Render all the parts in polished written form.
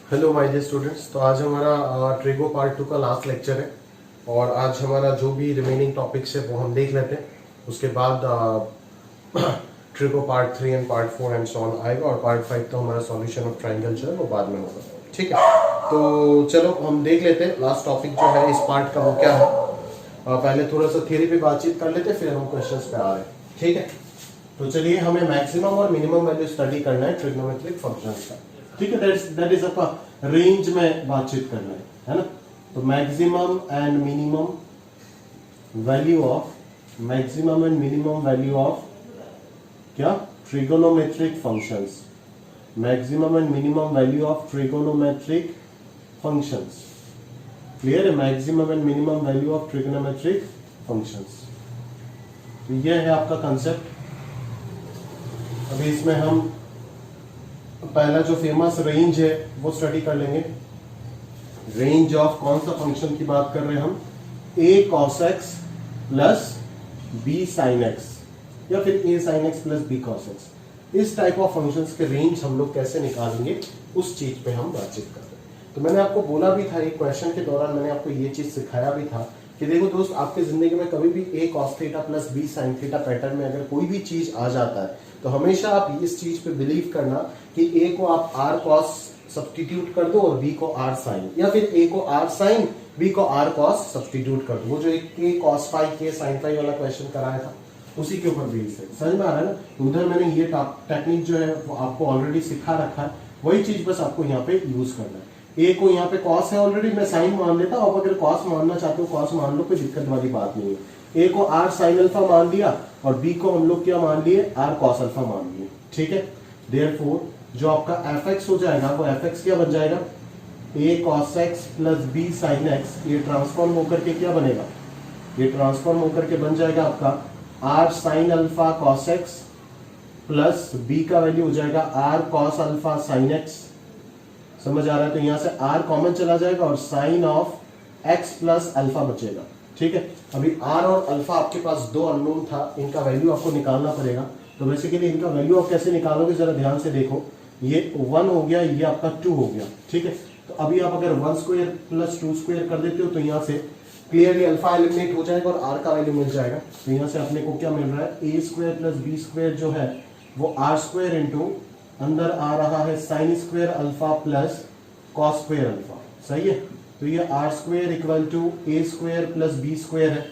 Hello my dear students. तो आज हमारा ट्रिगो पार्ट 2 का लास्ट लेक्चर है और आज हमारा जो भी रिमेनिंग टॉपिक्स है वो हम देख लेते हैं। उसके बाद trigo part 3 and part 4 and so on आएगा और पार्ट 5 तो हमारा सॉल्यूशन ऑफ ट्रायंगल जो है वो बाद में होगा। ठीक है, तो चलो हम देख लेते हैं लास्ट टॉपिक जो है इस पार्ट का वो क्या है। पहले थोड़ा सा थियरी पे बातचीत कर लेते हैं, फिर हम क्वेश्चंस पे आ रहे हैं। ठीक है, तो चलिए हमें मैक्सिमम और मिनिमम वैल्यू स्टडी करना है ट्रिग्नोमेट्रिक फंक्शंस का। ठीक है, दैट इज आपका रेंज में बातचीत करना है ना। तो maximum and minimum value of क्या trigonometric functions. Maximum and minimum value of trigonometric functions. Clear है? Maximum and minimum value of trigonometric functions, तो यह है आपका कंसेप्ट। अभी इसमें हम पहला जो फेमस रेंज है वो स्टडी कर लेंगे। रेंज ऑफ कौन सा फंक्शन की बात कर रहे हैं हम? a cos x plus b sin x या फिर a sin x plus b cos x। इस टाइप ऑफ फंक्शंस के रेंज हम लोग कैसे निकालेंगे उस चीज पे हम बातचीत कर रहे हैं। तो मैंने आपको बोला भी था, एक क्वेश्चन के दौरान मैंने आपको ये चीज सिखाया भी था कि देखो दोस्त, आपके जिंदगी में कभी भी a cos theta plus b sin theta pattern में अगर कोई भी चीज आ जाता है तो हमेशा आप इस चीज पे बिलीव करना कि a को आप r cos सब्स्टिट्यूट कर दो और b को r sin, या फिर a को r sin b को r cos सब्स्टिट्यूट कर दो। वो जो एक k cos phi k sin phi वाला क्वेश्चन कराया था उसी के ऊपर बेस्ड है। समझ में आ रहा है ना? उधर मैंने ये टेक्निक जो है वो आपको ऑलरेडी सिखा रखा है, वही चीज बस आपको यहाँ पे यूज करना है। a को यहाँ पे cos है ऑलरेडी, मैं sin मान लेता हूँ। आप अगर cos मानना चाहते हो cos मान लो, कोई दिक्कत वाली बात नहीं है। a को r sin अल्फा मान लिया और b को हम लोग क्या मान लिए? r cos अल्फा मान लिए। ठीक है, देयरफॉर जो आपका fx हो जाएगा वो fx क्या बन जाएगा? a cos x plus b sin x। ये ट्रांसफॉर्म होकर के क्या बनेगा? ये ट्रांसफॉर्म होकर के बन जाएगा आपका r sin alpha cos x plus b का वैल्यू हो जाएगा r cos alpha sin x। समझ आ रहा है? तो यहां से r कॉमन चला जाएगा और sine of x plus alpha बचेगा। ठीक है, अभी r और अल्फा आपके पास दो अननोन था, इनका वैल्यू आपको निकालना पड़ेगा। तो बेसिकली इनका वैल्यू आप कैसे निकालोगे जरा ध्यान से देखो। ये 1 हो गया, ये आपका 2 हो गया। ठीक है, तो अभी आप अगर 1 स्क्वायर प्लस 2 स्क्वायर कर देते हो तो यहाँ से क्लियरली अल्फा एलिमिनेट हो जाएगा और r का वैल्यू मिल जाएगा। तो यहाँ से अपने को क्या मिल रहा है? a square plus b square जो है वो r स्क्वायर इंटू अंदर आ रहा है sine square alpha plus cos square alpha. सही है, तो ये r square equal to a square plus b square है।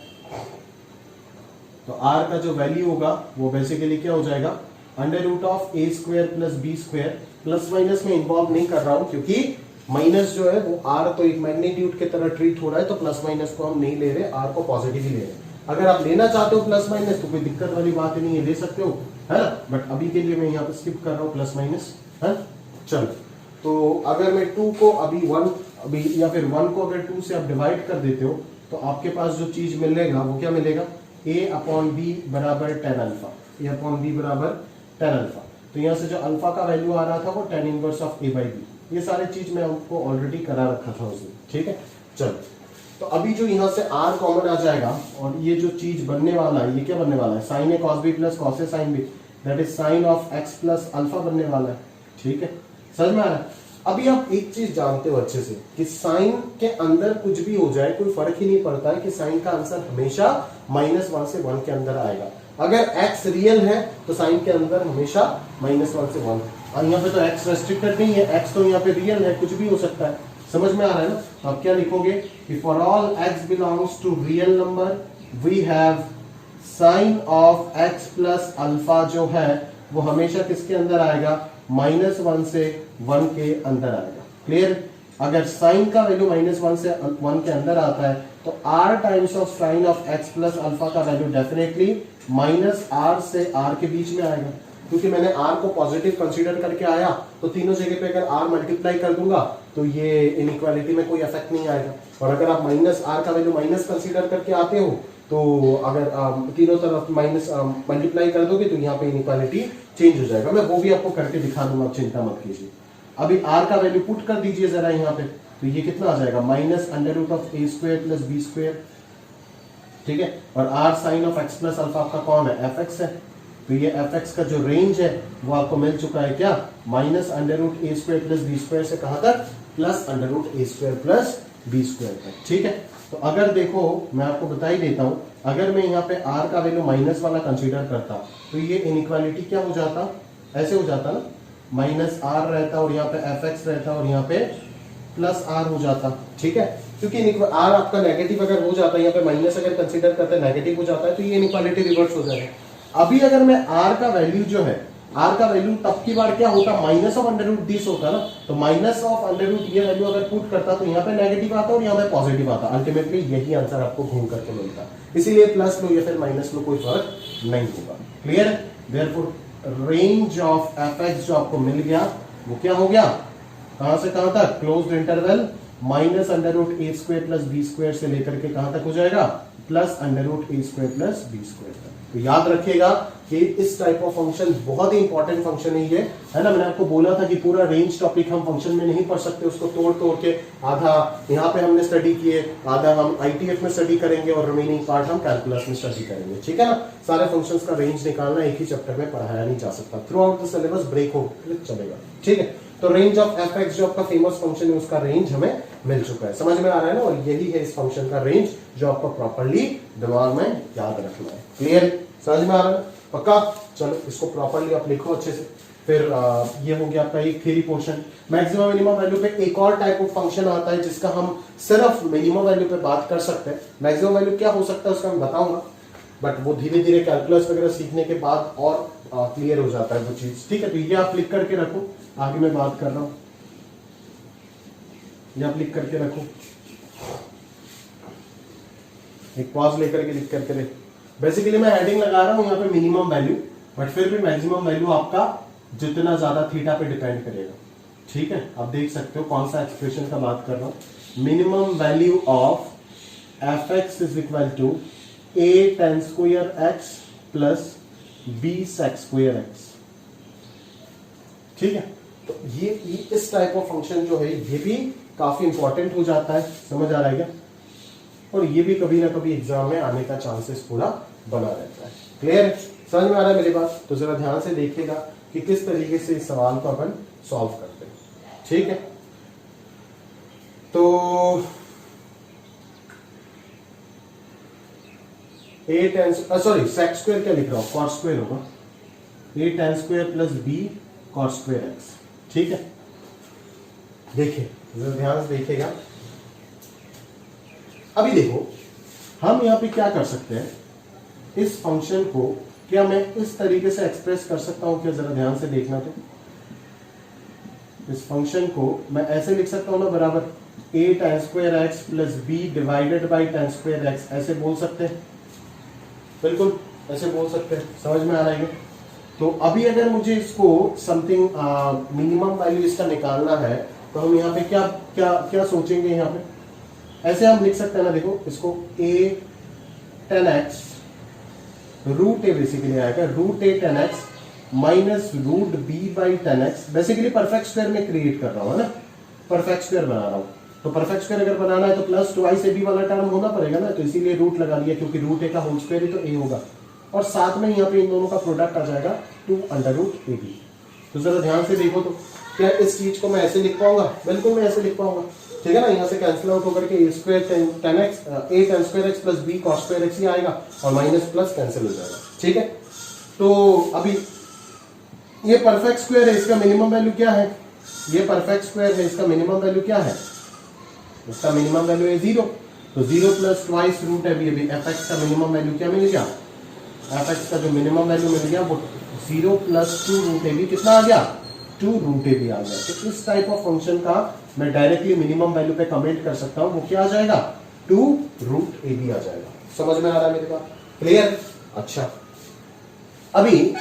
तो r का जो वैल्यू होगा वो बेसिकली क्या हो जाएगा? Under root of a square plus b square. Plus minus में इन्वॉल्व नहीं कर रहा हूं क्योंकि माइनस जो है वो r तो एक मैग्नीट्यूड की तरह ट्रीट हो रहा है, तो प्लस माइनस को हम नहीं ले रहे, r को पॉजिटिव ही ले रहे हैं। अगर आप लेना चाहते हो प्लस माइनस तो कोई दिक्कत वाली बात नहीं है, ले सकते हो, है ना। बट अभी के लिए मैं यहाँ पे स्किप कर रहा हूँ प्लस माइनस, है। चलो, तो अगर मैं 2 को अभी 1 अभी या फिर 1 को अगर 2 से आप डिवाइड कर देते हो तो आपके पास जो चीज मिलेगा वो क्या मिलेगा? a अपॉन बी बराबर tan alpha. a upon B बराबर टेन अल्फा। तो यहाँ से जो अल्फा का वैल्यू आ रहा था वो tan inverse of a by B. ये सारी चीज मैं आपको ऑलरेडी करा रखा था उसमें। ठीक है, चलो, तो अभी जो यहाँ से r कॉमन आ जाएगा और ये जो चीज बनने वाला है ये क्या बनने वाला है? Sine A cos B plus cos A sine B, that is sine of x plus alpha बनने वाला है। ठीक है, समझ में आ रहा है? अभी आप एक चीज जानते हो अच्छे से कि साइन के अंदर कुछ भी हो जाए कोई फर्क ही नहीं पड़ता है कि साइन का आंसर हमेशा -1 से 1 के अंदर आएगा। अगर x रियल है तो साइन के अंदर हमेशा -1 से 1। और यहाँ पे तो x रेस्ट्रिक्टेड नहीं है, x तो यहाँ पे रियल है, कुछ भी हो सकता है। समझ में आ रहा है ना? तो आप क्या लिखोगे कि for all x belongs to real number we have sine of x plus alpha जो है वो हमेशा किसके अंदर आएगा? -1 से 1 के अंदर आएगा। क्लियर? अगर साइन का वैल्यू -1 से 1 के अंदर आता है तो r times of sine of x plus alpha का वैल्यू डेफिनेटली -r से r के बीच में आएगा। क्योंकि मैंने r को पॉजिटिव कंसीडर करके आया तो तीनों जगह पे अगर r मल्टीप्लाई कर दूंगा तो ये इनइक्वालिटी में कोई इफेक्ट नहीं आएगा। और अगर आप -r का वैल्यू माइनस कंसीडर करके आते हो तो अगर तीनों तरफ माइनस मल्टीप्लाई कर दोगे तो यहाँ पे इनइक्वालिटी चेंज हो जाएगा। मैं वो भी आपको करके दिखा दूंगा, आप चिंता मत कीजिए। अभी r का वैल्यू पुट कर दीजिए जरा यहाँ पे, तो ये कितना आ जाएगा? Minus under root of a square plus b square. ठीक है, और r sine of x plus alpha आपका कौन है? fx है। तो ये fx का जो रेंज है वो आपको मिल चुका है क्या? Minus under root a square plus b square से कहां तक? Plus under root A square plus B square तक। ठीक है, तो अगर देखो मैं आपको बता ही देता हूं, अगर मैं यहाँ पे r का वैल्यू माइनस वाला कंसीडर करता तो ये इनइक्वालिटी क्या हो जाता, ऐसे हो जाता ना, माइनस r रहता और यहाँ पे fx रहता और यहाँ पे प्लस r हो जाता। ठीक है, क्योंकि r आपका नेगेटिव अगर हो जाता है, यहाँ पे माइनस अगर कंसीडर करते हैं नेगेटिव हो जाता है, तो ये इनइक्वालिटी रिवर्स हो जाएगा। अभी अगर मैं r का वैल्यू जो है, r का वैल्यू तब की बार क्या होता, minus of under root this होता ना, तो माइनस ऑफ अंडर रूट ये वैल्यू अगर पुट करता तो यहाँ पे नेगेटिव आता और यहाँ पे पॉजिटिव आता, अल्टीमेटली यही आंसर आपको घूम करके मिलता। इसीलिए प्लस लो या फिर माइनस लो कोई फर्क नहीं होगा। क्लियर है? देयरफॉर रेंज ऑफ fx जो आपको मिल गया वो क्या हो गया, कहां से कहां तक, closed interval minus under root A square plus B square से लेकर के कहां तक हो जाएगा, plus under root A square plus B square तक। तो याद रखिएगा कि इस टाइप ऑफ फंक्शन बहुत ही इंपॉर्टेंट फंक्शन है ये, है ना। मैंने आपको बोला था कि पूरा रेंज टॉपिक हम फंक्शन में नहीं पढ़ सकते, उसको तोड़ तोड़ के आधा यहाँ पे हमने स्टडी किए, आधा हम आईटीएफ में स्टडी करेंगे और रिमेनिंग पार्ट हम कैलकुलस में स्टडी करेंगे। ठीक है ना, सारे फंक्शंस का रेंज निकालना एक ही चैप्टर में पढ़ाया नहीं जा सकता, throughout the syllabus break हो चलेगा। ठीक है, तो रेंज ऑफ fx जो आपका फेमस फंक्शन है उसका रेंज हमें मिल चुका है, समझ में आ रहा है ना, और यही है इस फंक्शन का रेंज जो आपको प्रॉपर्ली दिमाग में याद रखना है। क्लियर, समझ में आ रहा है पक्का? चलो इसको प्रॉपर्ली आप लिखो अच्छे से। फिर ये हो गया आपका एक theory portion. Maximum minimum value पे एक और टाइप ऑफ फंक्शन आता है जिसका हम सिर्फ मिनिमम वैल्यू पे बात कर सकते हैं। मैक्सिमम वैल्यू क्या हो सकता है उसका मैं बताऊंगा, बट वो धीरे धीरे कैलकुलस वगैरह सीखने के बाद और क्लियर हो जाता है वो चीज। ठीक है, तो ये आप लिख करके रखो, आगे मैं बात कर रहा हूं, ये आप लिख करके रखो, एक पॉज लेकर के लिख करके रखो। बेसिकली मैं हेडिंग लगा रहा हूं यहाँ पे मिनिमम वैल्यू, बट फिर भी मैक्सिमम वैल्यू आपका जितना ज्यादा थीटा पे डिपेंड करेगा। ठीक है, आप देख सकते हो कौन सा एक्सप्रेशन का बात कर रहा हूं। Minimum value of fx is equal to a tan square x plus b sec square x। ठीक है, तो ये इस टाइप ऑफ फंक्शन जो है ये भी काफी इंपॉर्टेंट हो जाता है, समझ आ रहा है क्या? और ये भी कभी ना कभी एग्जाम में आने का चांसेस पूरा बना रहता है। क्लियर, समझ में आ रहा है मेरी बात? तो जरा ध्यान से देखिएगा कि किस तरीके से इस सवाल को अपन सॉल्व करते हैं। ठीक है, तो a tan sec स्क्वायर क्या लिख रहा हूं, cot स्क्वायर होगा, a tan square plus b cot square x। ठीक है, देखिए जरा ध्यान से देखिएगा। अभी देखो हम यहां पे क्या कर सकते हैं, इस फंक्शन को क्या मैं इस तरीके से एक्सप्रेस कर सकता हूं क्या? जरा ध्यान से देखना, तो इस फंक्शन को मैं ऐसे लिख सकता हूं ना, बराबर a tan square x plus b divided by tan square x, ऐसे बोल सकते हैं, बिल्कुल ऐसे बोल सकते हैं। समझ में आ रहा है? तो अभी अगर मुझे इसको समथिंग मिनिमम वैल्यू इसका निकालना है तो हम यहाँ पे क्या क्या क्या सोचेंगे, यहाँ पे ऐसे हम लिख सकते हैं ना, देखो इसको a tan x root A basically आएगा, root A tan x minus root b by tan x। Basically perfect square में क्रिएट कर रहा हूं, है ना, परफेक्ट स्क्वायर बना रहा हूं। तो परफेक्ट स्क्वायर अगर बनाना है तो प्लस ट्वाइस ए बी वाला टर्म होना पड़ेगा ना, तो इसीलिए रूट लगा दिया, क्योंकि रूट ए का होल स्क्वायर ही तो ए होगा, और साथ में यहाँ पे इन दोनों का प्रोडक्ट आ जाएगा 2 अंडर रूट ए बी। तो जरा ध्यान से देखो, तो क्या इस चीज को मैं ऐसे लिख पाऊंगा? बिल्कुल मैं ऐसे लिख पाऊंगा। ठीक है ना, यहाँ से कैंसिल आउट होकर के a square tan x a tan square x plus b cos square x ही आएगा, और माइनस प्लस कैंसिल हो जाएगा। ठीक है, तो अभी ये परफेक्ट स्क्वायर है, इसका मिनिमम वैल्यू क्या है? ये परफेक्ट स्क्वायर है, इसका मिनिमम वैल्यू क्या है? इसका मिनिमम वैल्यू है 0, तो 0 प्लस ट्वाइस रूट है, अभी fx का मिनिमम वैल्यू क्या मिल गया? fx का जो मिनिमम वैल्यू मिल गया वो 0 प्लस 2 रूट ए बी, कितना आ गया? 2 रूट ए बी आ गया। तो इस टाइप ऑफ फंक्शन का मैं डायरेक्टली मिनिमम वैल्यू पे कमेंट कर सकता हूं, वो क्या आ जाएगा? 2 रूट ए बी आ जाएगा। समझ में आ रहा है मेरी बात? क्लियर? अच्छा, अभी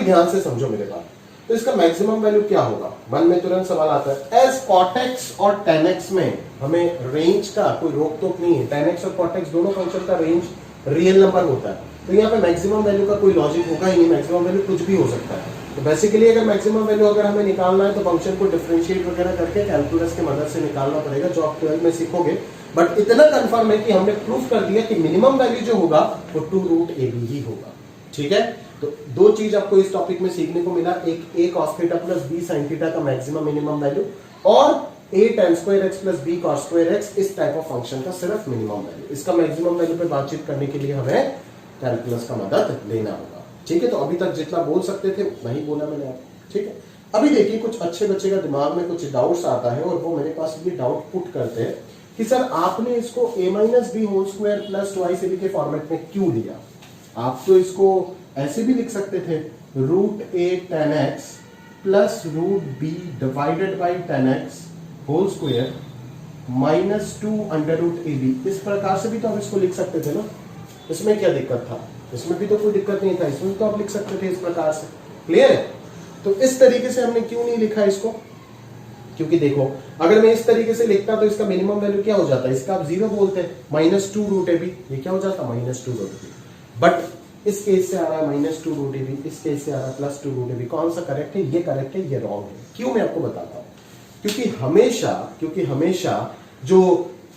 ध्यान से समझो मेरे बात। तो इसका मैक्सिमम वैल्यू क्या होगा? मन में तुरंत सवाल आता है, एज cot x और tan x में हमें रेंज का कोई रोक टोक नहीं है, tan x और cot x दोनों फंक्शन का रेंज रियल नंबर होता है, तो यहाँ पे मैक्सिमम वैल्यू का कोई लॉजिक होगा ही नहीं, मैक्सिमम वैल्यू कुछ भी हो सकता है। तो बेसिकली अगर मैक्सिमम वैल्यू अगर हमें निकालना है तो फंक्शन को डिफरेंशिएट वगैरह करके कैलकुलस की मदद से निकालना पड़ेगा, जो आप 12 में सीखोगे। बट इतना कंफर्म है कि हमने प्रूफ कर दिया कि मिनिमम वैल्यू जो होगा वो 2 रूट ए बी ही होगा। ठीक है, तो दो चीज आपको इस टॉपिक में सीखने को मिला, एक a cos theta plus b sin theta का मैक्सिमम मिनिमम वैल्यू, और a tan square x plus b cos square x इस टाइप ऑफ फंक्शन का सिर्फ मिनिमम वैल्यू, इसका मैक्सिमम वैल्यू पे बातचीत करने के लिए हमें कैलकुलस का मदद लेना होगा। ठीक है, तो अभी तक जितना बोल सकते थे उतना ही बोला मैंने आपको। ठीक है, अभी देखिए कुछ अच्छे बच्चे का दिमाग में कुछ डाउट्स आता है और वो मेरे पास ये डाउट पुट करते हैं कि सर आपने इसको a minus B whole square plus twice ab के फॉर्मेट में क्यों लिया? आप तो इसको ऐसे भी लिख सकते थे, root a tan x plus root b divided by tan x whole square minus 2 under root A B. इस प्रकार से भी तो आप इसको लिख सकते थे ना, इसमें क्या दिक्कत था? इसमें भी तो कोई दिक्कत नहीं था, इसमें तो आप लिख सकते थे इस प्रकार से। क्लियर है? तो इस तरीके से हमने क्यों नहीं लिखा इसको? क्योंकि देखो अगर मैं इस तरीके से लिखता तो इसका मिनिमम वैल्यू क्या हो जाता है, इसका आप 0 बोलते हैं, माइनस 2 रूट ए बी, ये क्या हो जाता minus 2 root A B. But इस केस से आ रहा है माइनस 2 रूट ए बी, इस केस से आ रहा है प्लस 2 रूट ए बी। कौन सा करेक्ट है? ये करेक्ट है, ये रॉन्ग है। क्यों? मैं आपको बताता हूं। क्योंकि हमेशा जो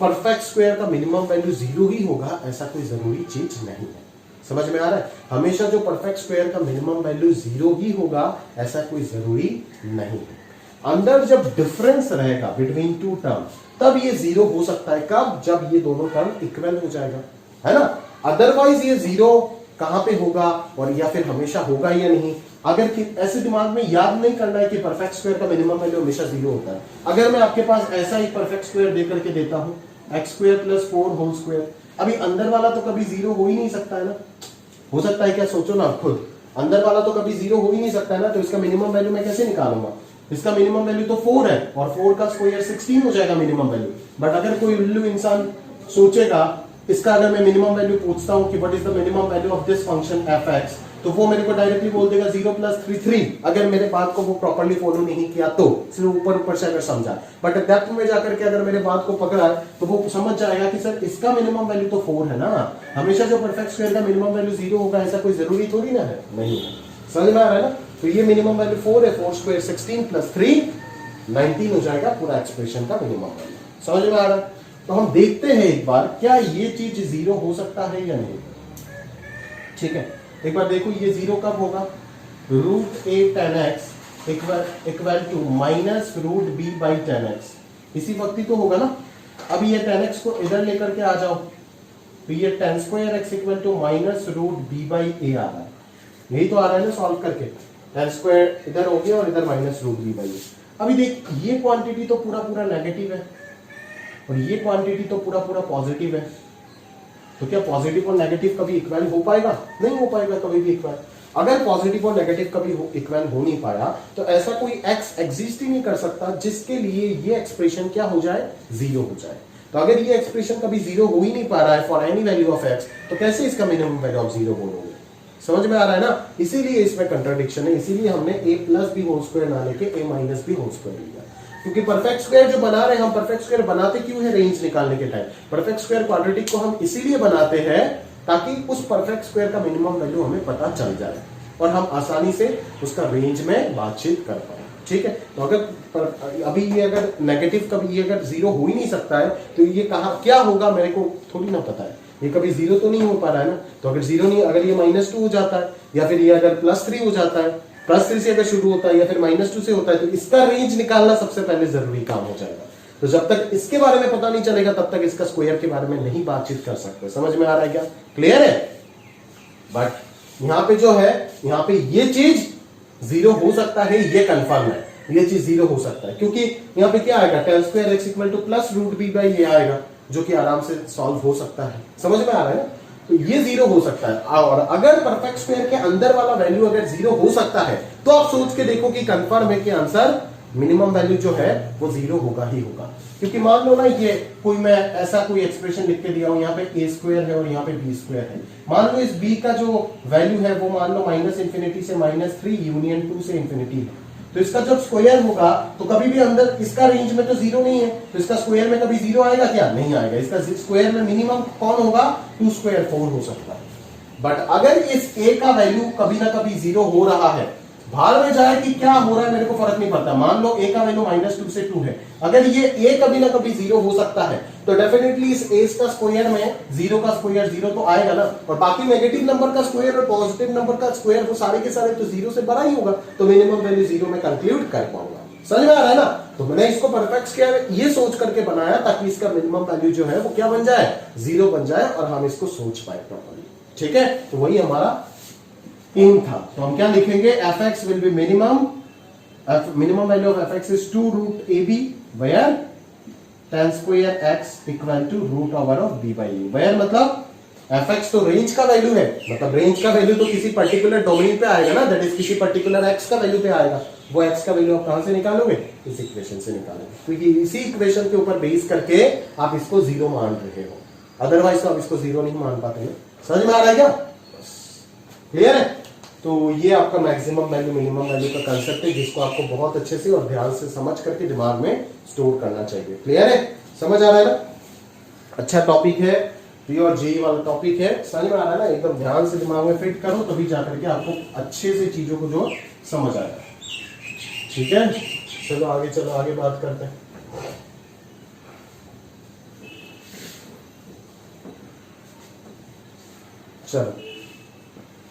परफेक्ट स्क्वायर का मिनिमम वैल्यू 0 ही होगा ऐसा कोई जरूरी चीज नहीं है। समझ में आ रहा है? हमेशा जो परफेक्ट स्क्वायर का मिनिमम वैल्यू 0 ही होगा ऐसा कोई जरूरी नहीं है। अंदर जब डिफरेंस रहेगा बिटवीन टू टर्म तब ये 0 हो सकता है। कब? जब ये दोनों टर्म इक्वल हो जाएगा, है ना। अदरवाइज ये 0 कहां पे होगा और या फिर हमेशा होगा या नहीं, अगर ऐसे दिमाग में याद नहीं करना है कि परफेक्ट स्क्वायर का मिनिमम वैल्यू हमेशा 0 होता है। अगर मैं आपके पास ऐसा ही परफेक्ट स्क्वायर देकर के देता हूं X square plus 4 whole square, अभी अंदर वाला तो कभी 0 हो ही नहीं सकता है ना। हो सकता है क्या? सोचो ना खुद, अंदर वाला तो कभी 0 हो ही नहीं सकता है ना। तो इसका मिनिमम वैल्यू मैं कैसे निकालूंगा? इसका मिनिमम वैल्यू तो 4 है और 4 का स्क्वायर 16 हो जाएगा मिनिमम वैल्यू। बट अगर कोई उल्लू इंसान सोचेगा, इसका अगर मैं मिनिमम वैल्यू पूछता हूं कि what is the minimum value of this function F X, तो वो मेरे को डायरेक्टली बोल देगा 0 प्लस 3। अगर मेरे बात को वो प्रॉपर्ली फॉलो नहीं किया तो सिर्फ ऊपर से अगर समझा, बट डेप्थ में जाकर के अगर मेरे बात को पकड़ा है तो वो समझ जाएगा कि सर इसका मिनिमम वैल्यू तो 4 है ना। हमेशा जो परफेक्ट स्क्वायर का मिनिमम वैल्यू 0 होगा ऐसा कोई जरूरी थोड़ी ना है, नहीं है। समझ में आ रहा है ना? तो ये मिनिमम वैल्यू 4 है, 4 स्क्वायर 16 प्लस 3 19 हो जाएगा पूरा एक्सप्रेशन का मिनिमम वैल्यू। समझ में आ रहा है? तो हम देखते हैं एक बार क्या ये चीज 0 हो सकता है या नहीं। ठीक है, एक बार देखो ये 0 कब होगा? Root a tan x equal to minus root b by tan x, इसी वक्त ही तो होगा ना। अब ये tan x को इधर लेकर के आ जाओ तो ये tan square x equal to minus root b by a आ रहा है। यही तो आ रहा है ना सॉल्व करके, tan स्क्वायर इधर हो गया और इधर minus root b by a। अभी देख ये क्वांटिटी तो पूरा पूरा नेगेटिव है और ये क्वांटिटी तो पूरा पूरा पॉजिटिव है, तो क्या पॉजिटिव और नेगेटिव कभी इक्वल हो पाएगा? नहीं हो पाएगा कभी भी इक्वल। अगर पॉजिटिव और नेगेटिव कभी इक्वल हो नहीं पाया तो ऐसा कोई x एग्जिस्ट ही नहीं कर सकता जिसके लिए ये एक्सप्रेशन क्या हो जाए? 0 हो जाए। तो अगर ये एक्सप्रेशन कभी 0 हो ही नहीं पा रहा है for any value of x, तो कैसे इसका मिनिमम वैल्यू ऑफ 0 बोलोगे? समझ में आ रहा है ना? इसीलिए इसमें कंट्राडिक्शन है, इसीलिए हमने a plus B whole square ना लेके a minus B whole square लिया। क्योंकि परफेक्ट स्क्वायर जो बना रहे हैं हम, परफेक्ट स्क्वायर बनाते क्यों है? रेंज निकालने के टाइम परफेक्ट स्क्वायर क्वाड्रेटिक को हम इसीलिए बनाते हैं ताकि उस परफेक्ट स्क्वायर का मिनिमम वैल्यू हमें पता चल जाए और हम आसानी से उसका रेंज में बातचीत कर पाए। ठीक है, तो अगर अभी ये अगर नेगेटिव कभी ये अगर 0 हो ही नहीं सकता है तो ये कहा क्या होगा मेरे को थोड़ी ना पता है। ये कभी 0 तो नहीं हो पा रहा है ना। तो अगर 0 नहीं, अगर ये -2 हो जाता है या फिर ये अगर +3 हो जाता है, +3 से अगर शुरू होता है या फिर -2 से होता है, तो इसका रेंज निकालना सबसे पहले जरूरी काम हो जाएगा। तो जब तक इसके बारे में पता नहीं चलेगा तब तक इसका स्क्वायर के बारे में नहीं बातचीत कर सकते। समझ में आ रहा है क्या? क्लियर है? बट यहां पे जो है, यहां पे ये चीज 0 हो सकता है, ये कंफर्म है, ये चीज 0 हो सकता है। क्योंकि यहां पे क्या आएगा? tan square x equal to plus root b by a आएगा, जो कि आराम से सॉल्व हो सकता है। समझ में आ रहा है ना? तो ये 0 हो सकता है। और अगर परफेक्ट स्क्वायर के अंदर वाला वैल्यू अगर 0 हो सकता है तो आप सोच के देखो कि कंफर्म है कि आंसर मिनिमम वैल्यू जो है वो 0 होगा ही होगा। क्योंकि मान लो ना ये कोई मैं ऐसा कोई एक्सप्रेशन लिख के दिया हूं, यहाँ पे a स्क्वायर है और यहाँ पे b स्क्वायर है। मान लो इस b का जो वैल्यू है वो मान लो -∞ से -3 यूनियन 2 से इंफिनिटी है, तो इसका जब स्क्वायर होगा तो कभी भी अंदर इसका रेंज में तो 0 नहीं है, तो इसका स्क्वायर में कभी 0 आएगा क्या? नहीं आएगा। इसका स्क्वायर में मिनिमम कौन होगा? 2 स्क्वायर 4 हो सकता है। बट अगर इस a का वैल्यू कभी ना कभी 0 हो रहा है, बाहर में जाए कि क्या हो रहा है मेरे को फर्क नहीं पड़ता। मान लो a का वैल्यू -2 से 2 है, अगर ये a कभी ना कभी 0 हो सकता है तो डेफिनेटली इस a का स्क्वायर में 0 का स्क्वायर 0 तो आएगा ना, और बाकी नेगेटिव नंबर का स्क्वायर और पॉजिटिव नंबर का स्क्वायर वो सारे के सारे तो 0 से बड़ा ही होगा, तो मिनिमम वैल्यू 0 में कंक्लूड कर पाऊंगा। समझ में आ रहा है ना? तो मैंने इसको परफेक्ट क्या ये सोच करके बनाया ताकि इसका मिनिमम वैल्यू जो है वो क्या बन जाए, 0 बन जाए और हम इसको सोच पाए प्रॉपर्ली। ठीक है, तो वही हमारा एम था। तो हम क्या लिखेंगे, F X will be minimum, minimum value of F X is 2 root A B where tan square x equal to root over of b by u। Where मतलब एफ एक्स तो रेंज का value है, मतलब range का value तो किसी particular domain पे आएगा ना, दैट इज किसी पर्टिकुलर x का वैल्यू पे आएगा। वो x का वैल्यू आप कहां से निकालोगे, इस इक्वेशन से निकालोगे, क्योंकि इसी इक्वेशन के ऊपर बेस करके आप इसको 0 मान रहे हो, अदरवाइज तो आप इसको 0 नहीं मान पाते। समझ में आ रहा है क्या, क्लियर है। तो ये आपका मैक्सिमम वैल्यू मिनिमम वैल्यू का कंसेप्ट है, जिसको आपको बहुत अच्छे से और ध्यान से समझ करके दिमाग में स्टोर करना चाहिए। क्लियर है, समझ आ रहा है ना, अच्छा टॉपिक है, पी और जी वाला टॉपिक है, समझ में आ रहा है ना, एकदम ध्यान से दिमाग में फिट करो तभी जाकर के आपको अच्छे से चीजों को जो समझ आएगा। ठीक है, चलो आगे बात करते हैं। चलो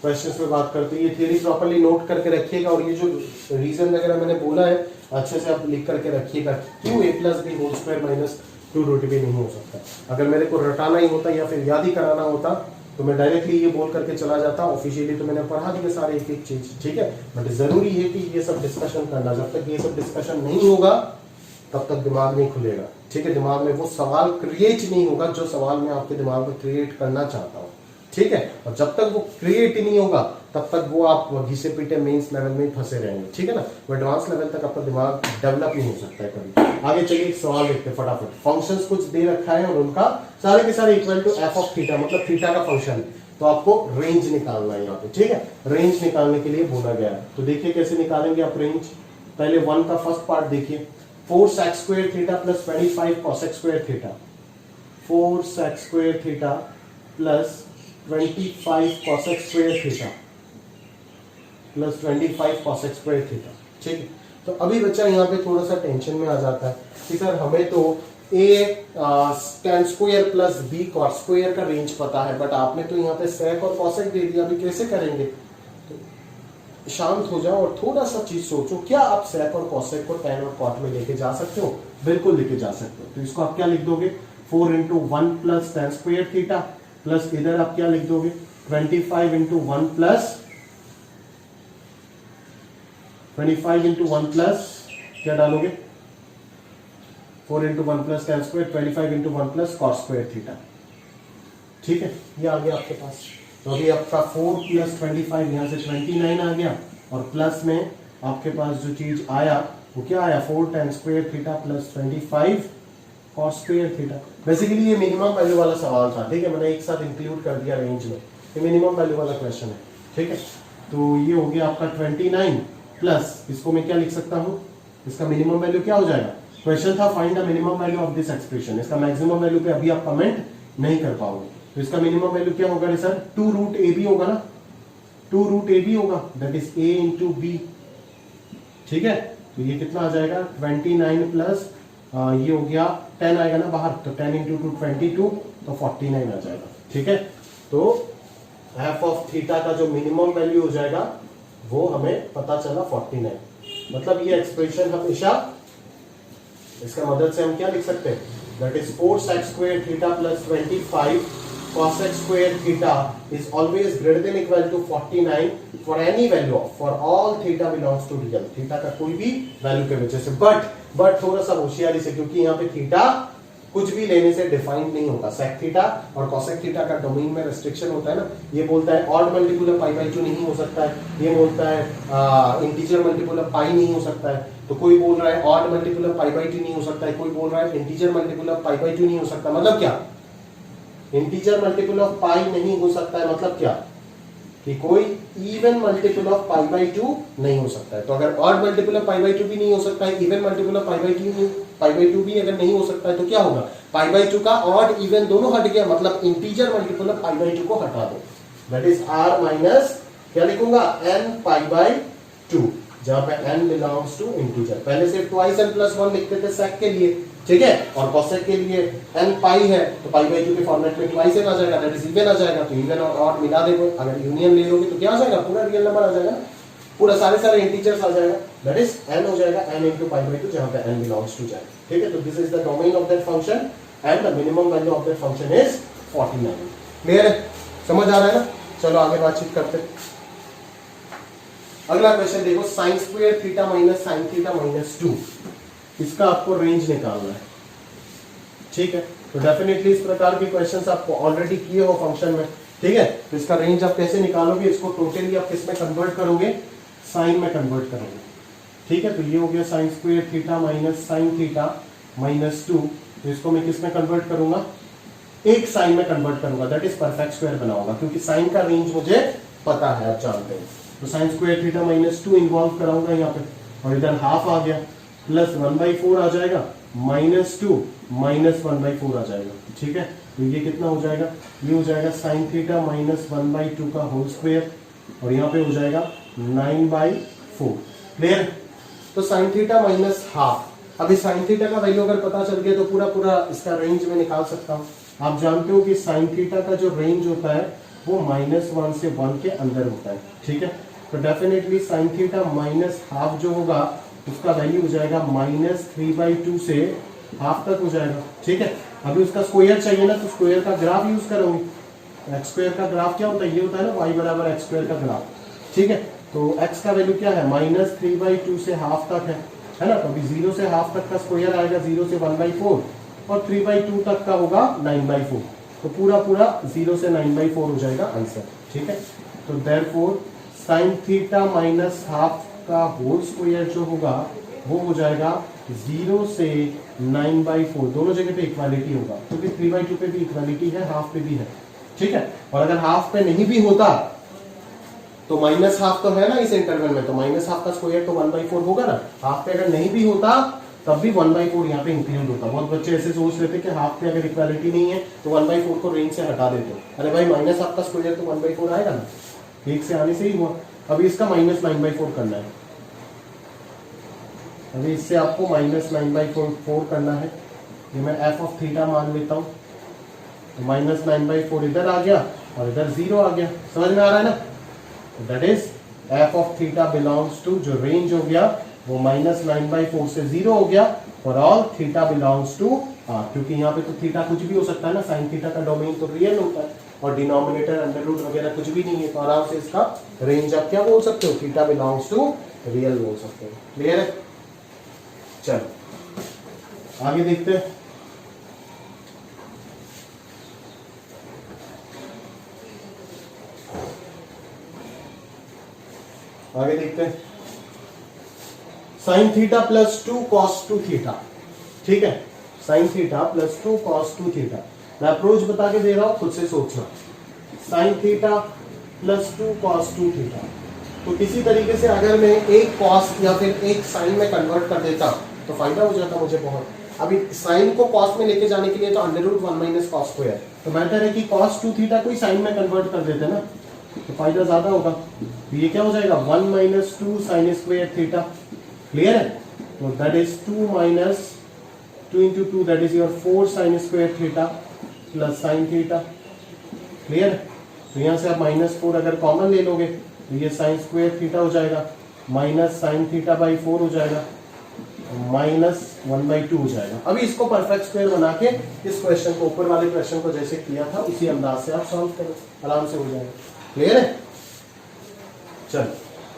क्वेश्चंस पे बात करते हैं। ये थियरी प्रॉपर्ली नोट करके रखिएगा और ये जो रीजन वगैरह मैंने बोला है अच्छे से आप लिख करके रखिएगा, क्यों A plus B whole square minus 2 root B नहीं हो सकता। अगर मेरे को रटाना ही होता या फिर याद ही कराना होता तो मैं डायरेक्टली ये बोल करके चला जाता, ऑफिशियली तो मैंने पढ़ा दिया सारे एक एक चीज। ठीक है, बट जरूरी है कि ये सब डिस्कशन करना, जब तक ये सब डिस्कशन नहीं होगा तब तक दिमाग नहीं खुलेगा। ठीक है, दिमाग में वो सवाल क्रिएट नहीं होगा जो सवाल मैं आपके दिमाग में क्रिएट करना चाहता हूँ। ठीक है, और जब तक वो क्रिएट नहीं होगा तब तक वो आप घिसे पीटे मेंस लेवल में फंसे रहेंगे। ठीक है ना, वो एडवांस लेवल तक आपका दिमाग डेवलप नहीं हो सकता है कभी। आगे चलिए एक सवाल देखते हैं फटाफट। फंक्शंस कुछ दे रखा है और उनका सारे के सारे equal to F of theta, मतलब थीटा का फंक्शन है, तो आपको रेंज निकालना है यहाँ पे। ठीक है, रेंज निकालने के लिए बोला गया है, तो देखिए कैसे निकालेंगे आप रेंज। पहले 1 का फर्स्ट पार्ट देखिए, 4 sec square theta plus 25 cosec square theta, 4 sec square theta plus 25 cosec square theta plus 25 cosec square theta. ठीक है, तो अभी बच्चा यहाँ पे थोड़ा सा टेंशन में आ जाता है कि सर हमें तो a tan square plus b cos square का रेंज पता है, बट आपने तो यहाँ पे sec और cosec दे दिया, अभी कैसे करेंगे। तो शांत हो जाओ और थोड़ा सा चीज सोचो, क्या आप sec और cosec को tan और cot में लेके जा सकते हो, बिल्कुल लेके जा सकते हो। तो इसको आप क्या लिख दोगे, 4 into 1 plus tan square theta plus इधर आप क्या लिख दोगे, 25 into 1 प्लस 25 into 1 प्लस क्या डालोगे, 4 into 1 plus tan square, 25 into 1 plus cos square theta. ठीक है, ये आ गया आपके पास। तो अभी आपका 4 प्लस 25 यहाँ से 29 आ गया, और प्लस में आपके पास जो चीज आया वो क्या आया, 4 tan square theta plus 25 cos square theta. Basically ये मिनिमम वैल्यू वाला सवाल था। ठीक है, मैंने एक साथ इंक्लूड कर दिया रेंज में, ये मिनिमम वैल्यू वाला क्वेश्चन है। ठीक है, तो ये हो गया आपका 29 प्लस, इसको मैं क्या लिख सकता हूँ, इसका मिनिमम वैल्यू क्या हो जाएगा, क्वेश्चन था find the minimum value of this expression, इसका मैक्सिमम वैल्यू पे अभी आप कमेंट नहीं कर पाओगे, तो इसका मिनिमम वैल्यू क्या होगा सर, 2 रूट ए बी होगा ना, 2 रूट ए बी होगा, that is a into B. ठीक है, तो ये कितना आ जाएगा, 29 प्लस ये हो गया 10 आएगा ना बाहर, तो 10 इंटू 2 22, तो 49 आ जाएगा। ठीक है, तो एफ ऑफ थीटा का जो मिनिमम वैल्यू हो जाएगा वो हमें पता चला 49। मतलब ये एक्सप्रेशन हमेशा, इसका मदद से हम क्या लिख सकते हैं, that is 4 sec square theta plus 25 cosec square theta is always greater than equal to 49 for any value of, for all theta belongs to real, theta का कोई भी वैल्यू के वजह से। बट थोड़ा सा होशियारी से, क्योंकि यहाँ पे थीटा कुछ भी लेने से डिफाइन नहीं होता, sec थीटा और cosec थीटा का डोमेन में रेस्ट्रिक्शन होता है ना, ये बोलता है odd multiple of pi by 2 नहीं हो सकता है, ये बोलता है इंटीजर मल्टीपल ऑफ पाई नहीं हो सकता है, तो कोई बोल रहा है odd multiple of pi by 2 नहीं हो सकता है, कोई बोल रहा है integer multiple of pi by 2 नहीं हो सकता। मतलब क्या, इंटीजर मल्टीपल ऑफ पाई नहीं हो सकता है, मतलब क्या कि कोई even multiple of pi by 2 नहीं हो सकता है। तो अगर odd multiple of pi by 2 भी नहीं हो सकता है, even multiple of pi by 2 भी अगर नहीं हो सकता है, तो क्या होगा, पाई बाई 2 का ऑड इवन दोनों हट गया, मतलब integer multiple of pi by 2 को हटा दो, दैट इज r माइनस क्या लिखूंगा, n पाई बाई 2, जहां पे n बिलोंग्स टू इंटीजर। पहले सिर्फ ट्वाइस n प्लस 1 लिखते थे sec के लिए, ठीक है, और cosec के लिए n पाई है तो पाई बाई 2 के फॉर्मेट में ट्वाइस n आ जाएगा, दैट इज इवन आ जाएगा। तो इवन और ऑड मिला देखो, अगर यूनियन ले लोगे तो क्या आ जाएगा, पूरा रियल नंबर आ जाएगा, पूरा सारे इंटीजर्स आ जाएगा। दैट इज n हो जाएगा n into pi by two, जहां पे n बिलोंग्स टू जाएगा। ठीक है, तो this is the domain of that function and the minimum value of that function is 49। Clear है, समझ आ रहा है ना? चलो आगे बातचीत करते हैं। अगला क्वेश्चन देखो, sine square theta minus sine theta minus 2, इसका आपको रेंज निकालना है। ठीक है, तो डेफिनेटली इस प्रकार के क्वेश्चंस आप ऑलरेडी किए हो फंक्शन में। ठीक है, तो इसका रेंज आप कैसे निकालोगे, इसको टोटली आप किस में कन्वर्ट करोगे, साइन में कन्वर्ट करोगे। ठीक है, तो ये हो गया sine square theta minus sine theta minus 2, तो इसको मैं किस में कन्वर्ट करूंगा, एक साइन में कन्वर्ट करूंगा, दैट इज परफेक्ट स्क्वायर बनाऊंगा, क्योंकि साइन का रेंज मुझे पता है, आप जानते हैं। तो sine square theta minus 2 involve कराऊंगा यहाँ पे, और इधर हाफ आ गया, प्लस 1/4 आ जाएगा, माइनस 2 माइनस 1/4 आ जाएगा। ठीक है, तो ये कितना हो जाएगा, ये हो जाएगा साइन थीटा माइनस 1/2 का होल स्क्वायर, और यहाँ पे हो जाएगा 9/4। क्लियर? तो साइन थीटा माइनस हाफ, अभी साइन थीटा का वैल्यू अगर पता चल गया तो पूरा पूरा इसका रेंज में निकाल सकता हूँ। आप जानते हो कि साइन थीटा का जो रेंज होता है वो -1 से 1 के अंदर होता है। ठीक है, तो definitely sine theta minus half जो होगा उसका वैल्यू हो जाएगा -3/2 से हाफ तक हो जाएगा। ठीक है, अभी उसका स्क्वायर चाहिए ना, तो स्क्वायर का ग्राफ यूज करोगे। एक्स स्क्वायर का ग्राफ क्या होता है, ये होता है ना y बराबर एक्स स्क्वायर का ग्राफ। ठीक है, तो x का वैल्यू क्या है, -3/2 से हाफ तक है ना, तो अभी 0 से हाफ तक का स्क्वायर आएगा 0 से 1/4, और 3/2 तक का होगा 9/4, तो पूरा पूरा 0 से 9/4 हो जाएगा आंसर। ठीक है, तो therefore sine theta minus half का होल स्क्वायर जो होगा वो हो जाएगा 0 से 9/4, दोनों जगह पे इक्वालिटी होगा, क्योंकि 3/2 पे भी इक्वालिटी है, हाफ पे भी है। ठीक है, और अगर हाफ पे नहीं भी होता तो माइनस हाफ तो है ना इस इंटरवल में, तो माइनस हाफ का स्क्वायर तो 1/4 होगा ना। हाफ पे अगर नहीं भी होता तब भी 1/4 यहाँ पे इंक्लूड होता। बहुत बच्चे ऐसे सोच लेते कि हाफ पे अगर इक्वालिटी नहीं है तो 1/4 को रेंज से हटा देते। अरे भाई माइनस हाफ का स्क्वायर तो 1/4 आएगा ना, एक से आने से ही हुआ। अभी इसका -9/4 करना है, अभी इससे आपको -9/4 करना है। ये मैं एफ ऑफ थीटा मान लेता हूँ, तो -9/4 इधर आ गया और इधर 0 आ गया। समझ में आ रहा है ना? That is F of theta belongs to, जो रेंज हो गया वो -9/4 से 0 हो गया, for all theta belongs to R, क्योंकि यहाँ पे तो थीटा कुछ भी हो सकता है ना, साइन थीटा का डोमेन तो रियल होता है, और डिनोमिनेटर अंडर रूट वगैरह कुछ भी नहीं है, तो आराम से इसका रेंज आप क्या बोल सकते हो, थीटा बिलोंग्स टू रियल बोल सकते हो। क्लियर है? चलो आगे देखते हैं। आगे देखते हैं, sine theta plus 2 cos 2 theta. ठीक है, sine theta plus 2 cos 2 theta, मैं अप्रोच बता के दे रहा हूं, खुद से सोचना। Sine theta plus 2 cos 2 theta, तो किसी तरीके से अगर मैं एक कॉस या फिर एक साइन में कन्वर्ट कर देता तो फायदा हो जाता मुझे बहुत। अभी साइन को कॉस में लेके जाने के लिए तो √1 - cos स्क्वायर, तो बेहतर है कि cos 2 थीटा को ही साइन में कन्वर्ट कर देते ना, तो फायदा ज्यादा होगा। तो ये क्या हो जाएगा, 1 - 2 sin स्क्वायर थीटा। क्लियर है? तो that is 2 - 2 into 2, that is your 4 sin square theta plus sine theta. Clear? तो यहां से आप -4 अगर कॉमन ले लोगे तो ये साइन स्क्वायर थीटा हो जाएगा, माइनस साइन थीटा बाई 4 हो जाएगा, -1/2 हो जाएगा। अभी इसको परफेक्ट स्क्वायर बना के इस क्वेश्चन को, ऊपर वाले क्वेश्चन को जैसे किया था उसी अंदाज से आप सॉल्व करो, आराम से हो जाएगा। क्लियर है? चलो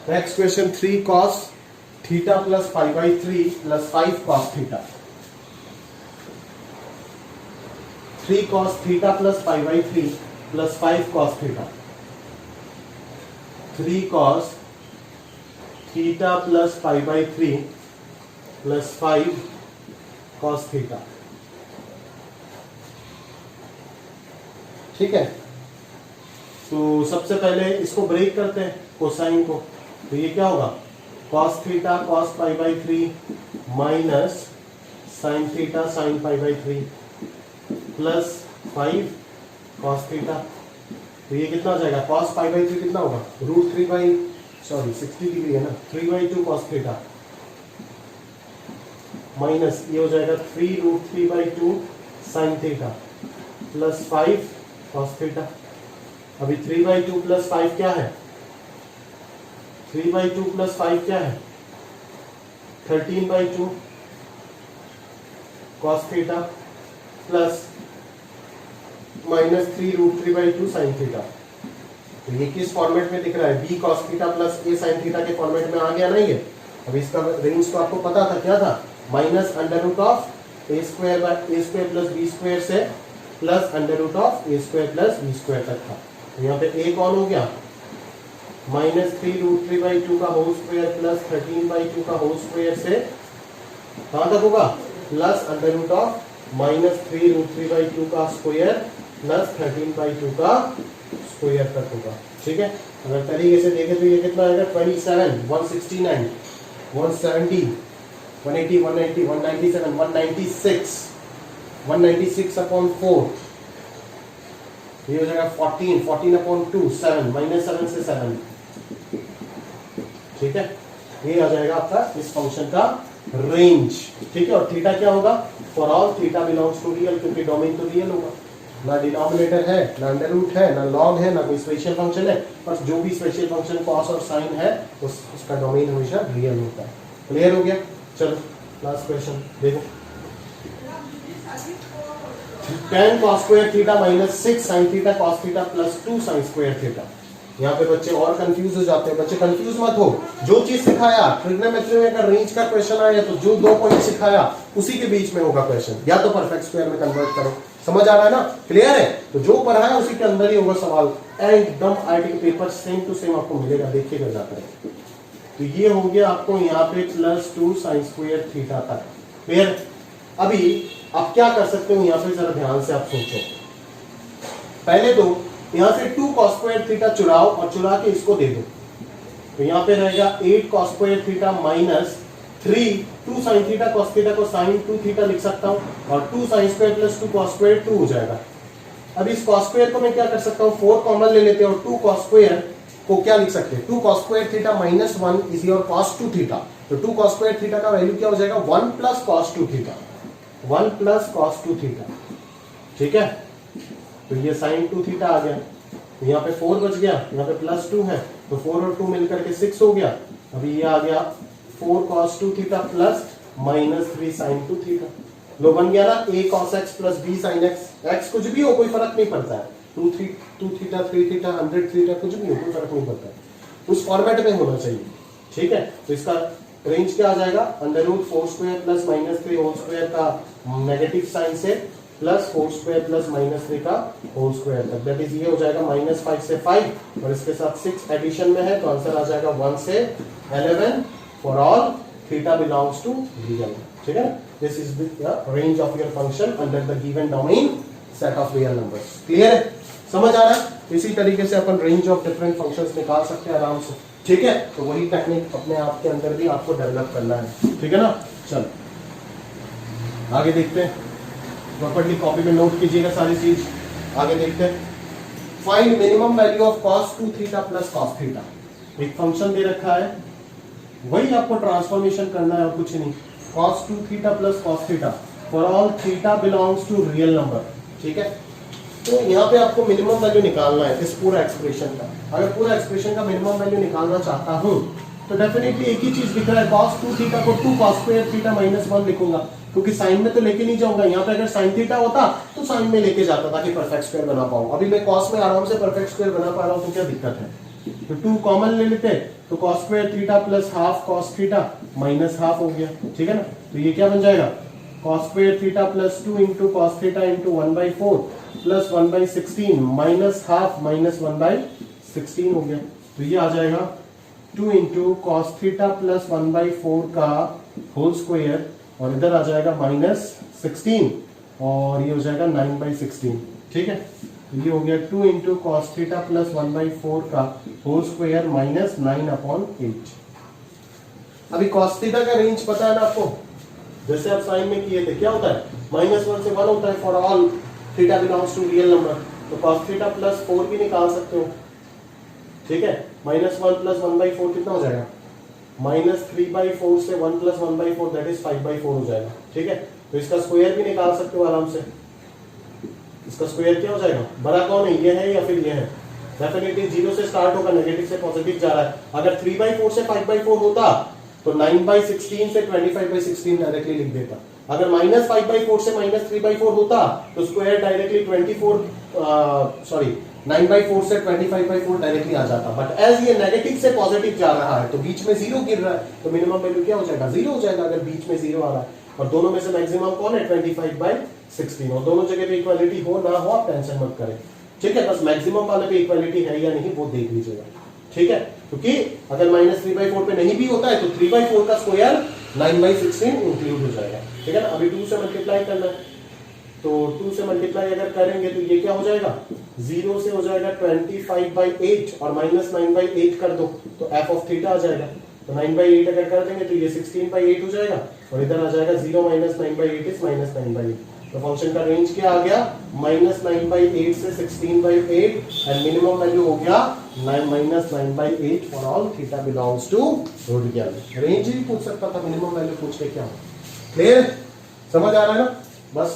next question, 3 cos theta plus 5/3 plus 5 cos theta. 3 cos theta plus 5/3 plus 5 cos theta. 3 cos theta plus 5/3 plus 5 cos theta. ठीक है, तो सबसे पहले इसको ब्रेक करते हैं कोसाइन को, तो ये क्या होगा, cos theta cos π/3 minus sine theta sine π/3 plus 5 cos theta. तो ये कितना हो जाएगा, cos π/3 कितना होगा, √3/60 डिग्री है ना, 3/2 cos थीटा माइनस ये हो जाएगा 3√3/2 sine theta plus 5 cos theta. अभी 3/2 प्लस 5 क्या है, 3/2 प्लस 5 क्या है, 13/2 cos theta plus -3√3/2 sin theta. तो ये किस फॉर्मेट में दिख रहा है? b cos theta plus a sin theta के फॉर्मेट में आ गया ना ये। अब इसका रेंज तो आपको पता था, क्या था? -√a² प्लस b² से प्लस √a² प्लस b² तक था। तो यहाँ पे a कौन हो गया? -3√3/2 का होल स्क्वायर प्लस 13/2 का होल स्क्वायर से कहां तक होगा? प्लस -3√3/2 का स्क्वायर प्लस 13/2 का स्क्वायर तक होगा। ठीक है, अगर तरीके से देखें तो ये कितना आएगा? 27, 169, 170, 180, 190, 197, 196, 196/4, ये हो जाएगा 14, 14/2, 7, -7 से 7। ठीक है, ये आ जाएगा आपका इस फंक्शन का रेंज। ठीक है, और थीटा क्या होगा? For all theta belongs to real, क्योंकि डोमेन तो रियल होगा, ना डिनोमिनेटर है, ना अंडर रूट है, ना लॉग है, ना कोई स्पेशल फंक्शन है। बस जो भी स्पेशल फंक्शन कॉस और साइन है उसका डोमेन हमेशा रियल होता है। क्लियर हो गया? चलो लास्ट क्वेश्चन देखो। tan cos square theta minus 6 sin theta cos theta plus 2 sin square theta. यहाँ पे बच्चे और कंफ्यूज हो जाते हैं। बच्चे कंफ्यूज मत हो, जो चीज सिखाया ट्रिग्नोमेट्री में अगर रेंज का क्वेश्चन आया तो जो 2 पॉइंट सिखाया उसी के बीच में होगा क्वेश्चन, या तो परफेक्ट स्क्वायर में कन्वर्ट करो। समझ आ रहा है ना? क्लियर है? तो जो पढ़ा है उसी के अंदर ही होगा सवाल, एकदम आईटी के पेपर सेम टू सेम आपको मिलेगा, देखिएगा जाकर। तो ये हो गया आपको यहाँ पे +2 sin स्क्वायर थीटा तक। क्लियर? अभी आप क्या कर सकते हो यहाँ पे, जरा ध्यान से आप सोचो। पहले तो यहाँ से 2 cos स्क्वायर थीटा चुराओ और चुरा के इसको दे दो। तो यहाँ पे रहेगा 8 cos square theta minus 2 sin theta cos theta को sin 2 थीटा लिख सकता हूँ, और 2 sin square plus 2 cos square 2 हो जाएगा। अब इस cos स्क्वायर को मैं क्या कर सकता हूँ? 4 कॉमन ले लेते हैं और 2 cos स्क्वायर को क्या लिख सकते हैं? 2 cos square theta minus 1 is your cos 2 theta. तो 2 cos स्क्वायर थीटा का वैल्यू क्या हो जाएगा? 1 plus cos 2 theta, 1 plus cos 2 theta. ठीक है, तो ये sin 2 थीटा आ गया। तो यहाँ पे 4 बच गया, यहाँ पे +2 है, तो 4 और 2 मिलकर के 6 हो गया। अभी ये आ गया 4 cos 2 theta plus -3 sin 2 theta. लो बन गया ना a cos x plus b sin x। x कुछ भी हो कोई फर्क नहीं पड़ता है, 2 थीटा 3 थीटा 100 थीटा कुछ भी हो कोई फर्क नहीं पड़ता है, उस फॉर्मेट में होना चाहिए। ठीक है, तो इसका रेंज क्या आ जाएगा? √4² प्लस -3 होल स्क्वायर का नेगेटिव साइन से प्लस 4² प्लस -3 का होल स्क्वायर तक। दैट इज ये हो जाएगा -5 से 5 और इसके साथ 6 एडिशन में है, तो आंसर आ जाएगा 1 से 11 for all theta belongs to real. ठीक है, this is the range of your function under the given domain set of real numbers. Clear है? समझ आ रहा है? इसी तरीके से अपन रेंज ऑफ डिफरेंट फंक्शंस निकाल सकते हैं आराम से। ठीक है, तो वही टेक्निक अपने आप के अंदर भी आपको डेवलप करना है। ठीक है ना? चलो आगे देखते हैं, प्रॉपर्ली कॉपी में नोट कीजिएगा सारी चीज। आगे देखते हैं, find minimum value of cos 2 theta plus cos theta. एक फंक्शन दे रखा है, वही आपको ट्रांसफॉर्मेशन करना है और कुछ नहीं। cos 2 theta plus cos theta for all theta belongs to real number. ठीक है, तो यहाँ पे आपको मिनिमम वैल्यू निकालना है इस पूरा एक्सप्रेशन का। अगर पूरा एक्सप्रेशन का मिनिमम वैल्यू निकालना चाहता हूँ तो डेफिनेटली एक ही चीज दिख रहा है, cos 2 थीटा को 2 cos स्क्वायर थीटा माइनस 1 लिखूंगा, क्योंकि साइन में तो लेके नहीं जाऊंगा। यहाँ पे अगर साइन थीटा होता तो साइन में लेके जाता ताकि परफेक्ट स्क्वायर बना पाऊं। अभी मैं cos में आराम से परफेक्ट स्क्वायर बना पा रहा हूँ, तो क्या दिक्कत है? तो 2 कॉमन ले लेते, तो cos square theta plus half cos theta minus half हो गया। ठीक है ना? तो ये क्या बन जाएगा? cos square theta plus 2 into cos theta into 1/4 plus 1/16 minus half minus 1/16 हो गया। तो ये आ जाएगा 2 इंटू cos थीटा प्लस 1/4 का होल स्क्वायर, और इधर आ जाएगा -16 और ये हो जाएगा 9/16। ठीक है, तो ये हो गया 2 इंटू cos थीटा प्लस 1/4 का होल स्क्वायर माइनस 9/8। अभी cos थीटा का रेंज पता है ना आपको, जैसे आप साइन में किए थे, क्या होता है? -1 से 1 होता है for all theta belongs to real number. तो cos थीटा प्लस 4 भी निकाल सकते हो। ठीक है, -1 प्लस 1/4 कितना हो जाएगा? -3/4 से 1 प्लस 1/4 दैट इज 5/4 हो जाएगा। ठीक है, तो इसका स्क्वायर भी निकाल सकते हो आराम से। इसका स्क्वायर क्या हो जाएगा? बड़ा कौन है, ये है या फिर ये है? डेफिनेटली 0 से स्टार्ट होगा, नेगेटिव से पॉजिटिव जा रहा है। अगर 3/4 से 5/4 होता तो 9/16 से 25/16 डायरेक्टली लिख देता। अगर -5/4 से -3/4 होता तो स्क्वायर डायरेक्टली 9/4 से 25/4 डायरेक्टली आ जाता। बट एज ये नेगेटिव से पॉजिटिव जा रहा है तो बीच में जीरो गिर रहा है, तो मिनिमम वैल्यू क्या हो जाएगा, जीरो हो जाएगा अगर बीच में जीरो आ रहा है। और दोनों में से मैक्सिमम कौन है, 25/16। और दोनों जगह पे इक्वालिटी हो ना हो आप टेंशन मत करें, ठीक है। बस मैक्सिमम वाले पे इक्वालिटी है या नहीं वो देख लीजिएगा, ठीक है। क्योंकि अगर -3/4 पे नहीं भी होता है तो 3/4 का स्क्वायर 9/16 इंक्लूड हो जाएगा, ठीक है ना। अभी 2 से मल्टीप्लाई करना है, तो 2 से मल्टीप्लाई अगर करेंगे तो ये क्या हो जाएगा, 0 से हो जाएगा 25/8 और -9/8 कर दो तो f ऑफ थीटा आ जाएगा। तो 9/8 अगर कर देंगे तो ये 16/8 हो जाएगा और इधर आ जाएगा 0 - 9/8 इज -9/8। तो फंक्शन का रेंज क्या आ गया, -9/8 से 16/8 एंड मिनिमम वैल्यू हो गया -9/8 for all theta belongs to radian. Range ही पूछ सकता था, मिनिमम वैल्यू पूछ के क्या हो। क्लियर, समझ आ रहा है ना, बस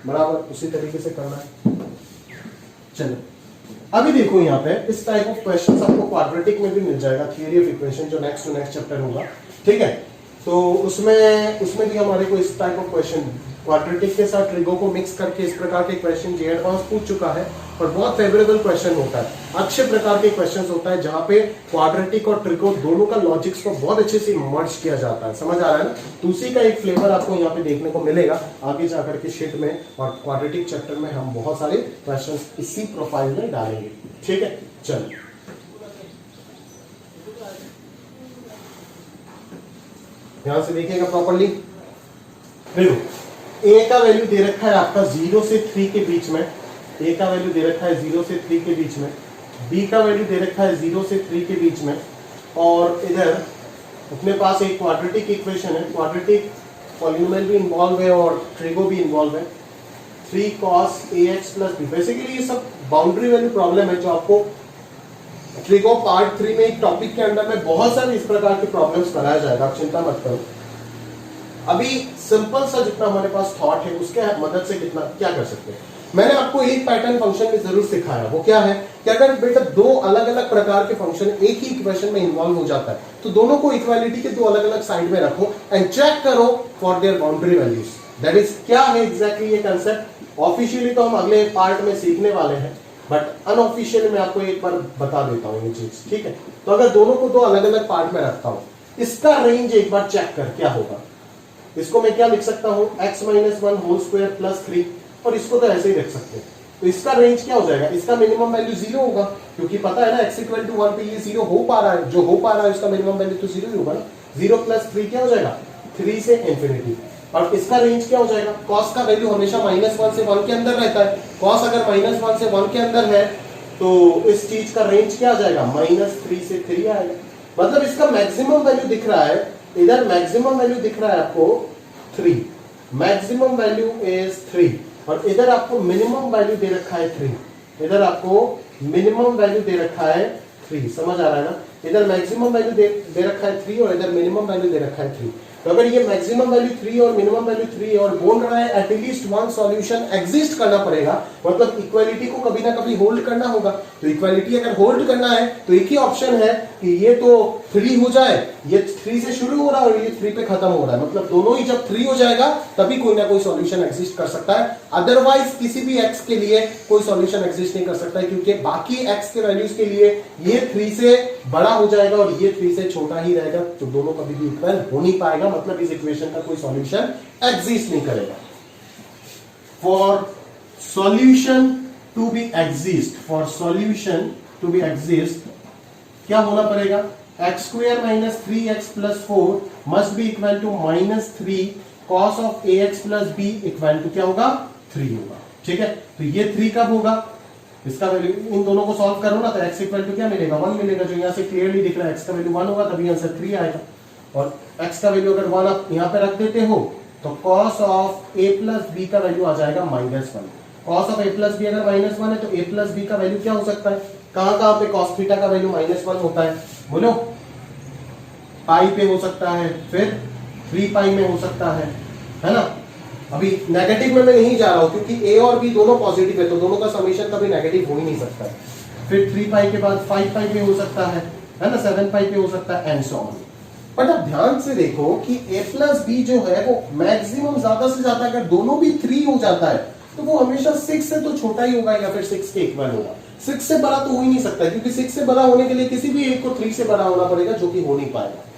बराबर उसी तरीके से करना है। चलो अभी देखो यहाँ पे इस टाइप ऑफ क्वेश्चन आपको क्वाड्रेटिक में भी मिल जाएगा, थियरी ऑफ इक्वेशन जो नेक्स्ट टू नेक्स्ट चैप्टर होगा, ठीक है। तो उसमें भी हमारे को इस टाइप ऑफ क्वेश्चन क्वाड्रेटिक के साथ ट्रिगो को मिक्स करके इस प्रकार के क्वेश्चन जे एडवांस पूछ चुका है और बहुत फेवरेबल क्वेश्चन होता है, अच्छे प्रकार के क्वेश्चंस होता है जहां पे क्वाड्रेटिक और ट्रिगो दोनों का लॉजिक्स को बहुत अच्छे से मर्ज किया जाता है, समझ आ रहा है ना। तो उसी का एक फ्लेवर आपको यहाँ पे देखने को मिलेगा आगे जाकर के शीट में, और क्वाड्रेटिक चैप्टर में हम बहुत सारे क्वेश्चन इसी प्रोफाइल में डालेंगे, ठीक है। चलो यहां से देखिएगा प्रॉपर्ली, देखो a का वैल्यू दे रखा है आपका 0 से 3 के बीच में, a का वैल्यू दे रखा है 0 से 3 के बीच में, b का वैल्यू दे रखा है 0 से 3 के बीच में, और इधर अपने पास एक क्वाड्रेटिक इक्वेशन है, क्वाड्रेटिक पॉलिनोमियल भी इन्वॉल्व है और ट्रिगो भी इन्वॉल्व है, 3 cos ax plus b। Basically ये सब बाउंड्री वैल्यू प्रॉब्लम है जो आपको ट्रिगो पार्ट 3 में एक टॉपिक के अंदर में बहुत सारे इस प्रकार के प्रॉब्लम्स कराया जाएगा, आप चिंता मत करो। अभी सिंपल सा जितना हमारे पास थॉट है उसके मदद से कितना क्या कर सकते हैं। मैंने आपको एक पैटर्न फंक्शन में जरूर सिखाया, वो क्या है कि अगर बेटा दो अलग अलग प्रकार के फंक्शन एक ही इक्वेशन में इन्वॉल्व हो जाता है तो दोनों को इक्वालिटी के दो अलग अलग साइड में रखो एंड चेक करो for their boundary values. That is क्या है एग्जैक्टली ये कंसेप्ट। ऑफिशियली तो हम अगले पार्ट में सीखने वाले हैं, बट अनऑफिशियली मैं आपको एक बार बता देता हूँ ये चीज, ठीक है। तो अगर दोनों को दो अलग अलग पार्ट में रखता हूं, इसका रेंज एक बार चेक कर क्या होगा। इसको मैं क्या लिख सकता हूं, x - 1 होल स्क्वायर प्लस 3, और इसको तो ऐसे ही रख सकते हैं। तो इसका रेंज क्या हो जाएगा, इसका मिनिमम वैल्यू 0 होगा, क्योंकि पता है ना x = 1 पे ये 0 हो पा रहा है, जो हो पा रहा है उसका मिनिमम वैल्यू तो 0 ही होगा ना। 0 + 3 क्या हो जाएगा, 3 से इंफिनिटी। और इसका रेंज क्या हो जाएगा, cos का वैल्यू हमेशा -1 से 1 के अंदर रहता है। cos अगर -1 से 1 के अंदर है तो इस चीज का रेंज क्या आ जाएगा, -3 से 3 आएगा। मतलब इसका मैक्सिमम वैल्यू दिख रहा है, इधर मैक्सिमम वैल्यू दिख रहा है आपको 3, मैक्सिमम वैल्यू इज 3, और इधर आपको मिनिमम वैल्यू दे रखा है 3, इधर आपको मिनिमम वैल्यू दे रखा है 3, समझ आ रहा है ना। इधर मैक्सिमम वैल्यू दे रखा है 3 और इधर मिनिमम वैल्यू दे रखा है 3। तो अगर ये मैक्सिमम वैल्यू 3 और मिनिमम वैल्यू 3 है और बोल रहा है एटलीस्ट वन सॉल्यूशन एग्जिस्ट करना पड़ेगा, मतलब इक्वालिटी को कभी ना कभी होल्ड करना होगा। तो इक्वालिटी अगर होल्ड करना है तो एक ही ऑप्शन है कि ये तो 3 हो जाए, ये 3 से शुरू हो रहा है और ये 3 पे खत्म हो रहा है, मतलब दोनों ही जब 3 हो जाएगा तभी कोई ना कोई सॉल्यूशन एग्जिस्ट कर सकता है। अदरवाइज किसी भी x के लिए कोई सॉल्यूशन एग्जिस्ट नहीं कर सकता है, क्योंकि बाकी x के वैल्यूज के लिए ये 3 से बड़ा हो जाएगा और ये 3 से छोटा ही रहेगा, तो दोनों कभी भी इक्वल हो नहीं पाएगा, मतलब इस इक्वेशन का कोई सॉल्यूशन एग्जिस्ट नहीं करेगा। For solution to be exist, for solution to be exist क्या होना पड़ेगा, x² - 3x + 4 must be equal to -3 cos of ax + b equal to क्या होगा, 3 होगा, ठीक है। तो ये 3 कब होगा, इसका वैल्यू इन दोनों को सॉल्व करो ना तो x इक्वल टू क्या मिलेगा, 1 मिलेगा, जो यहां से क्लियरली दिख रहा है। x का वैल्यू 1 होगा तभी आंसर 3 आएगा, और x का वैल्यू अगर 1 आप यहां पे रख देते हो तो cos of a + b का वैल्यू आ जाएगा -1। cos of a + b अगर -1 है तो a + b का वैल्यू क्या हो सकता है, कहां पे cos थीटा का वैल्यू -1 होता है, बोलो। पाई पे हो सकता है, फिर 3 पाई में हो सकता है ना। अभी नेगेटिव में मैं नहीं जा रहा हूं क्योंकि a और b दोनों पॉजिटिव है, तो दोनों का समेशन कभी नेगेटिव हो ही नहीं सकता है। फिर 3 पाई के बाद 5 पाई पे हो सकता है ना, 7 पाई पे हो सकता है, एंड सो ऑन। बट अब ध्यान से देखो कि a प्लस बी जो है वो मैक्सिमम ज्यादा से ज्यादा अगर दोनों भी 3 हो जाता है तो वो हमेशा 6 से तो छोटा ही होगा या फिर 6 के इक्वल होगा। 6 से बड़ा तो हो ही नहीं सकता, क्योंकि 6 से बड़ा होने के लिए किसी भी एक को 3 से बड़ा होना पड़ेगा, जो कि हो नहीं पाएगा।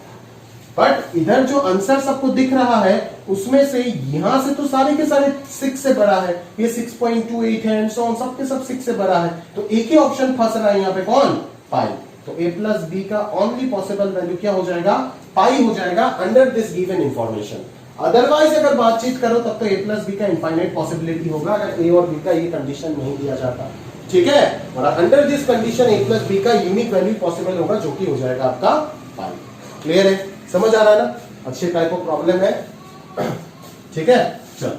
बट इधर जो आंसर सबको दिख रहा है उसमें से यहां से तो सारे के सारे 6 से बड़ा है, ये 6.28 है एंड सो ऑन, सब के सब 6 से बड़ा है, तो एक ही ऑप्शन फंस रहा है यहाँ पे, कौन? पाई। तो a प्लस बी का ओनली पॉसिबल वैल्यू क्या हो जाएगा? पाई हो जाएगा under this given information. Otherwise अगर बातचीत करो तब तो a प्लस बी का इनफाइनाइट पॉसिबिलिटी होगा अगर a और b का ये कंडीशन नहीं दिया जाता, ठीक है। और under this condition a plus B का यूनिक वैल्यू पॉसिबल होगा, जो कि हो जाएगा आपका पाई। क्लियर है? समझ आ रहा है ना? अच्छे टाइप ऑफ प्रॉब्लम है, ठीक है। चल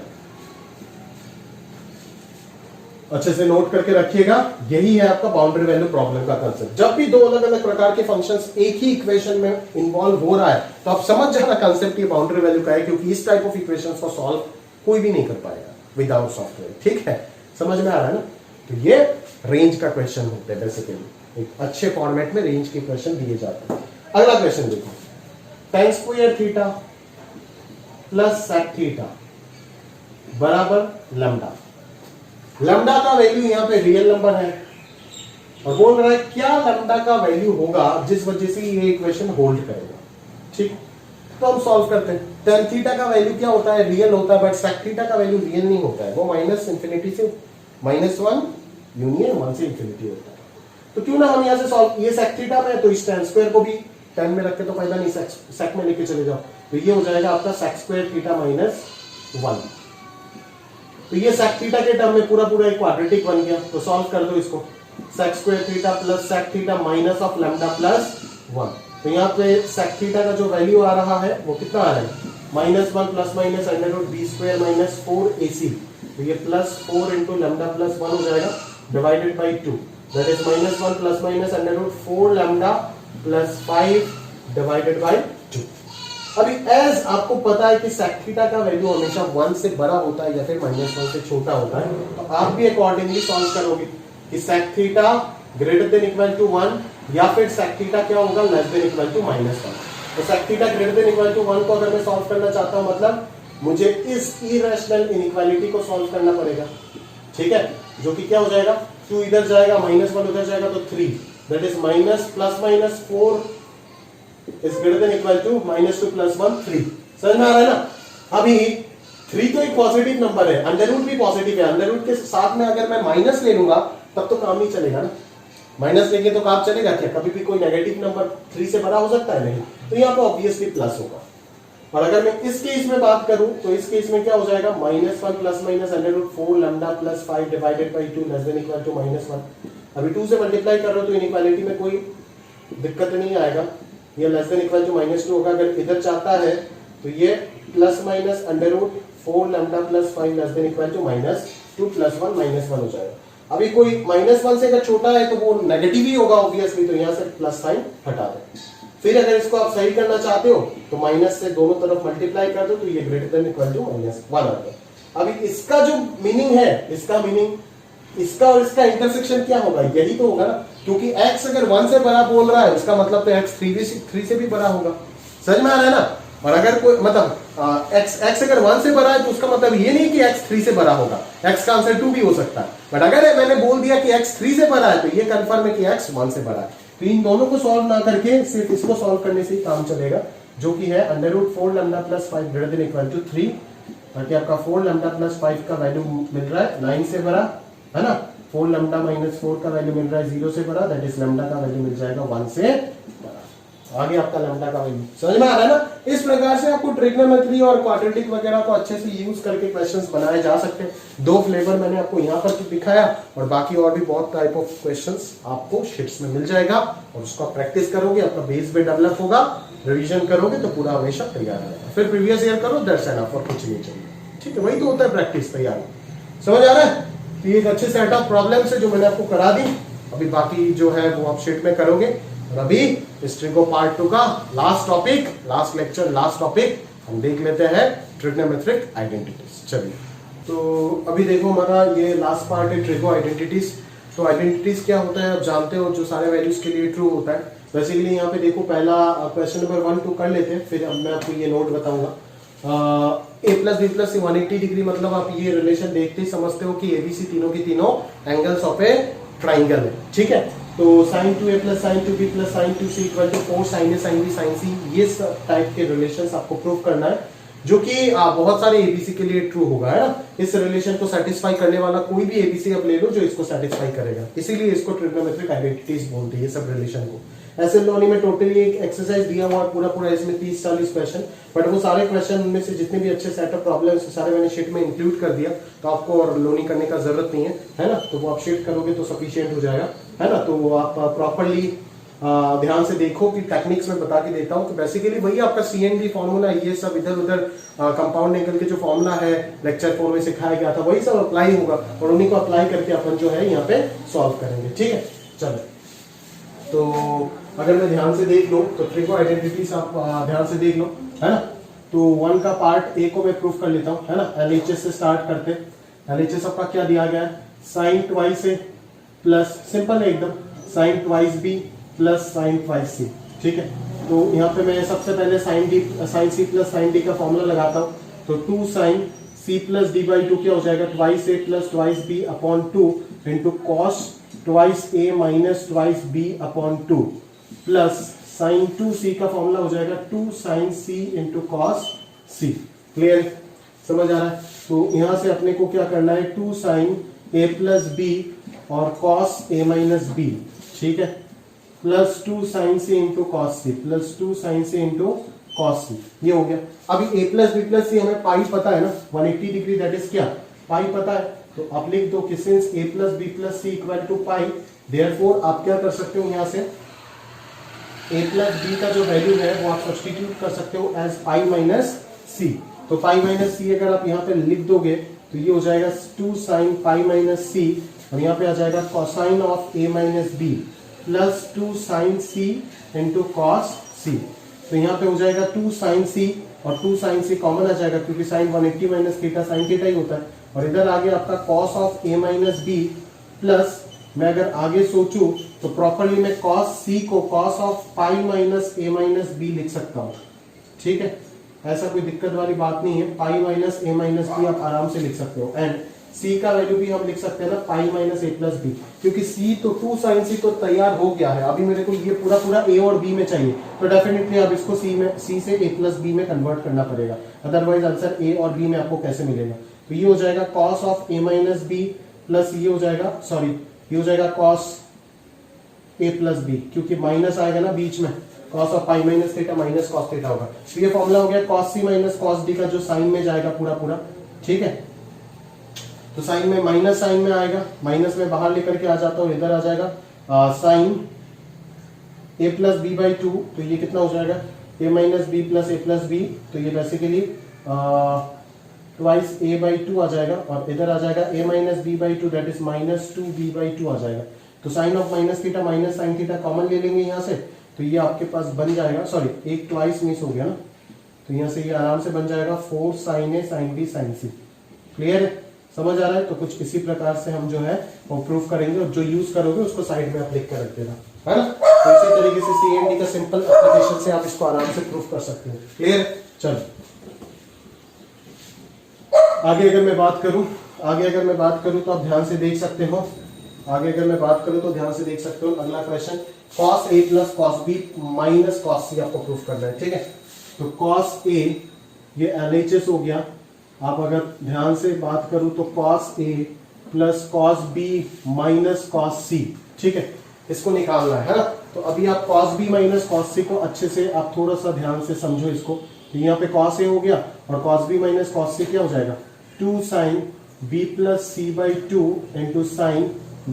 अच्छे से नोट करके रखिएगा, यही है आपका बाउंड्री वैल्यू प्रॉब्लम का कंसेप्ट। जब भी दो अलग अलग प्रकार के फंक्शंस एक ही इक्वेशन में इन्वॉल्व हो रहा है तो आप समझ जाना कंसेप्ट ये बाउंड्री वैल्यू का है, क्योंकि इस टाइप ऑफ इक्वेशंस को सॉल्व कोई भी नहीं कर पाएगा विदाउट सॉफ्टवेयर, ठीक है। समझ में आ रहा है ना? तो ये रेंज का क्वेश्चन होता है बेसिकली, एक अच्छे फॉर्मेट में रेंज के क्वेश्चन दिए जाते हैं। अगला क्वेश्चन देखो, tan square theta plus sec theta बराबर लैम्डा। लैम्डा का वैल्यू यहाँ पे रियल नंबर है और बोल रहा है क्या लैम्डा का वैल्यू होगा जिस वजह से ये इक्वेशन होल्ड करेगा, ठीक। तो हम सॉल्व करते हैं। tan थीटा का वैल्यू क्या होता है? रियल होता है, बट sec थीटा का वैल्यू रियल नहीं होता है, वो माइनस इंफिनिटी से -1 यूनियन 1 से इंफिनिटी होता है। तो क्यों ना हम यहाँ से सॉल्व, ये sec थीटा में तो इस tan स्क्वायर को भी tan में रख के तो फायदा नहीं, sec में लेके चले जाओ, तो ये हो जाएगा आपका sec स्क्वायर थीटा -1। तो ये sec थीटा के टर्म में पूरा पूरा एक क्वाड्रेटिक बन गया, तो सॉल्व कर दो इसको। sec square theta plus sec theta minus of lambda plus 1। तो यहाँ पे sec थीटा का जो वैल्यू आ रहा है वो कितना आ रहा है? -1 plus minus √b square minus 4ac। तो ये +4 इंटू लैम्डा प्लस 1 हो जाएगा divided by 2, that is -1 plus minus √4 lambda plus 5 divided by 2। अभी एज आपको पता है कि sec थीटा का वैल्यू हमेशा 1 से बड़ा होता है या फिर -1 से छोटा होता है, तो आप भी अकॉर्डिंगली सॉल्व करोगे कि sec theta greater than equal to 1 या फिर sec थीटा क्या होगा? Less than equal to -1। तो sec theta greater than equal to 1 को अगर मैं सॉल्व करना चाहता हूं, मतलब मुझे इस इरेशनल इनइक्वालिटी को सॉल्व करना पड़ेगा, ठीक है, जो कि क्या हो जाएगा? 2 इधर जाएगा, -1 उधर जाएगा, तो 3, that is minus plus minus 4 is greater than equal to -2 + 1 3। समझ में आ रहा है ना? अभी 3 तो एक पॉजिटिव नंबर है, अंडर रूट भी पॉजिटिव है, अंडर रूट के साथ में अगर मैं माइनस ले लूंगा तब तो काम नहीं चलेगा ना। माइनस लेंगे तो काम चलेगा क्या? कभी भी कोई नेगेटिव नंबर 3 से बड़ा हो सकता है? नहीं। तो यहाँ पे ऑब्वियसली प्लस होगा। और अगर मैं इस केस में बात करूं तो इस केस में क्या हो जाएगा? -1 plus minus √4 lambda plus 5 divided by 2 less than equal to -1। अभी 2 से मल्टीप्लाई कर रहे हो तो इनइक्वालिटी में कोई दिक्कत नहीं आएगा, ये लेस देन इक्वल टू -2 होगा। अगर इधर चाहता है तो ये plus minus √4 lambda plus 5 less than equal to -2 + 1 -1 हो जाएगा। अभी कोई -1 से अगर छोटा है तो वो नेगेटिव ही होगा ऑब्वियसली, तो यहाँ से प्लस साइन हटा दो। फिर अगर इसको आप सही करना चाहते हो तो माइनस से दोनों तरफ मल्टीप्लाई कर दो, तो ये ग्रेटर देन इक्वल टू -1 आ गया। अभी इसका जो मीनिंग है, इसका मीनिंग इसका और इसका इंटरसेक्शन क्या होगा? यही तो होगा ना, क्योंकि x अगर 1 से बड़ा बोल रहा है उसका मतलब तो x 3 से भी बड़ा होगा। समझ में आ रहा है ना? और अगर कोई मतलब x अगर 1 से बड़ा है तो उसका मतलब ये नहीं कि x 3 से बड़ा होगा, x का आंसर 2 भी हो सकता है। बट अगर मैंने बोल दिया कि x 3 से बड़ा है तो ये कंफर्म है कि x 1 से बड़ा है। तो इन दोनों को सॉल्व ना करके सिर्फ इसको सॉल्व करने से ही काम चलेगा, जो कि है √4 lambda plus 5 greater than equal to 3, ताकि आपका 4 लैम्डा प्लस 5 का वैल्यू मिल रहा है 9 से बड़ा, है ना। 4 लैम्डा माइनस 4 का वैल्यू मिल रहा है 0 से बड़ा, दैट इज लैम्डा का वैल्यू मिल जाएगा 1 से बड़ा। आगे आपका लैम्डा का वैल्यू समझ में आ रहा है ना? इस प्रकार से आपको ट्रिग्नोमेट्री और क्वाड्रेटिक वगैरह को अच्छे से यूज करके क्वेश्चंस बनाए जा सकते हैं। 2 फ्लेवर मैंने आपको यहाँ पर दिखाया और बाकी और भी बहुत टाइप ऑफ क्वेश्चंस आपको शीट्स में मिल जाएगा, और उसको प्रैक्टिस करोगे, अपना बेस भी डेवलप होगा, रिवीजन करोगे तो पूरा हमेशा तैयार रहेगा। फिर प्रीवियस ईयर करो, दैट्स एनफ, और कुछ नहीं चाहिए, ठीक है। वही तो होता है प्रैक्टिस, तैयार। समझ आ रहा है? तो ये एक अच्छे सेट ऑफ प्रॉब्लम्स है जो मैंने आपको करा दी। अभी बाकी जो है वो आप शीट में करोगे। और अभी हिस्ट्री को पार्ट 2 का last topic, last lecture, last topic हम देख लेते हैं, ट्रिग्नोमेट्रिक आइडेंटिटीज। चलिए, तो अभी देखो हमारा ये लास्ट पार्ट है ट्रिगो आइडेंटिटीज। तो आइडेंटिटीज क्या होता है आप जानते हो, जो सारे वैल्यूज के लिए ट्रू होता है। बेसिकली यहाँ पे देखो पहला क्वेश्चन नंबर 1 2 कर लेते हैं, फिर अब मैं आपको ये नोट बताऊंगा। ए प्लस बी प्लस सी 180 डिग्री, मतलब आप ये रिलेशन देखते ही समझते हो कि एबीसी तीनों की तीनों एंगल्स ऑफ ए ट्राइंगल है, ठीक है। तो sine 2a plus sine 2b plus sine 2c equal to 4 sine A sine B sine C, ये सब टाइप के रिलेशंस आपको प्रूव करना है, जो कि बहुत सारे एबीसी के लिए ट्रू होगा, है ना। इस रिलेशन को सेटिस्फाई करने वाला कोई भी एबीसी आप ले लो जो इसको सेटिस्फाई करेगा, इसीलिए इसको ट्रिग्नोमेट्रिक आइडेंटिटीज बोलते हैं ये सब रिलेशन को। ऐसे लोनी में टोटली एक एक्सरसाइज दिया हुआ पूरा इसमें 30-40 क्वेश्चन, बट वो सारे क्वेश्चन में से जितने भी अच्छे सेट ऑफ प्रॉब्लम्स सारे मैंने शीट में इंक्लूड कर दिया, तो आपको और लोनी करने का जरूरत नहीं है ना। तो वो आप शीट करोगे तो सफिशिएंट हो जाएगा, है ना। तो वो आप प्रॉपरली ध्यान से देखो कि टेक्निक्स में बता के देता हूँ। तो बेसिकली वही आपका CND फॉर्मूला, ये सब इधर उधर कंपाउंड एंगल के जो फॉर्मूला है लेक्चर 4 में सिखाया गया था, वही सब अप्लाई होगा और उन्हीं को अप्लाई करके अपन जो है यहाँ पे सॉल्व करेंगे, ठीक है। चलो, तो अगर मैं ध्यान से देख लो तो ट्रिगो आइडेंटिटीज आप ध्यान से देख लो, है ना। तो 1 का पार्ट ए को मैं प्रूफ कर लेता हूँ, है ना। LHS से स्टार्ट करते हैं। LHS आपका क्या दिया गया है, sine twice A plus, simple है एकदम, sine twice B plus sine twice C, ठीक है। तो यहाँ पे मैं सबसे पहले sine C plus sine D का फॉर्मूला लगाता हूँ। तो 2 sine C plus D by 2 क्या हो जाएगा, twice A plus twice B upon 2 into cos twice A minus twice B upon 2 plus sine 2c का फॉर्मूला हो जाएगा 2 sine c into cos c। Clear, समझ आ रहा है। तो यहां से अपने को क्या करना है, 2 साइन a प्लस बी और कॉस a माइनस बी, ठीक है, plus 2 sine c into cos c, plus 2 sine c into cos c, ये हो गया। अभी a plus B plus C हमें पाई पता है ना, 180 डिग्री दैट इज क्या, पाई पता है। तो आप लिख दो कि since a plus B plus C equal to pi, therefore आप क्या कर सकते हो, यहां से a प्लस बी का जो वैल्यू है वो आप सब्सटीट्यूट कर सकते हो एज पाई माइनस सी। तो पाई माइनस सी अगर आप यहाँ पे लिख दोगे तो ये हो जाएगा 2 साइन पाई माइनस सी, और यहाँ पे आ जाएगा cosine of a minus B plus 2 sine C into cos C. तो यहाँ पे हो जाएगा 2 साइन सी और 2 साइन सी कॉमन आ जाएगा, क्योंकि sine 180 minus theta sine theta ही होता है। और इधर आगे आपका cos of a minus B plus, मैं अगर आगे सोचूं तो प्रॉपरली मैं cos c को cos of pi minus a minus B लिख सकता हूं, ठीक है। ऐसा कोई दिक्कत वाली बात नहीं है, pi minus a minus B आप आराम से लिख सकते हो। एंड c का वैल्यू भी हम लिख सकते हैं ना, pi minus a plus B, क्योंकि c तो 2 साइन c तो तैयार हो गया है, अभी मेरे को ये पूरा a और b में चाहिए, तो डेफिनेटली अब इसको c से a प्लस b में कन्वर्ट करना पड़ेगा, अदरवाइज आंसर a और b में आपको कैसे मिलेगा। तो ये हो जाएगा cos of a minus B plus ये हो जाएगा, सॉरी ये हो जाएगा cos a प्लस बी, क्योंकि माइनस आएगा ना बीच में, cos of pi minus theta minus cos theta होगा। तो ये फॉर्मूला हो गया cos c minus cos d का, जो साइन में जाएगा पूरा, ठीक है। तो साइन में माइनस साइन में आएगा, माइनस में बाहर लेकर के आ जाता हूं, इधर आ जाएगा sine a plus B by 2, तो ये कितना हो जाएगा a minus B plus a plus B, तो ये बेसिकली ट्वाइस a बाई 2 आ जाएगा, और इधर आ जाएगा a minus B by 2 that is minus 2b by 2 आ जाएगा। तो sine of minus theta minus sine theta common ले लेंगे यहाँ से, तो ये आपके पास बन जाएगा, सॉरी एक ट्वाइस मिस हो गया ना, तो यहाँ से ये आराम से बन जाएगा 4 sine A sine B sine C. Clear है, समझ आ रहा है। तो कुछ इसी प्रकार से हम जो है वो प्रूफ करेंगे, और जो यूज करोगे उसको साइड में आप लिख कर रख देना, है ना। तो इसी तरीके से CND का सिंपल एप्लीकेशन से आप इसको आराम से प्रूफ कर सकते हो। क्लियर, चलो आगे अगर मैं बात करूं तो आप ध्यान से देख सकते हो, अगला question cos a plus cos b minus cos c आपको प्रूफ करना है, ठीक है। तो cos a ये LHS हो गया, आप अगर ध्यान से बात करूं तो cos a plus cos b minus cos c, ठीक है, इसको निकालना है ना। तो अभी आप cos b minus cos c को अच्छे से आप थोड़ा सा ध्यान से समझो इसको। तो यहाँ पे cos a हो गया और cos b minus cos c क्या हो जाएगा, 2 sine b plus C by 2 into sine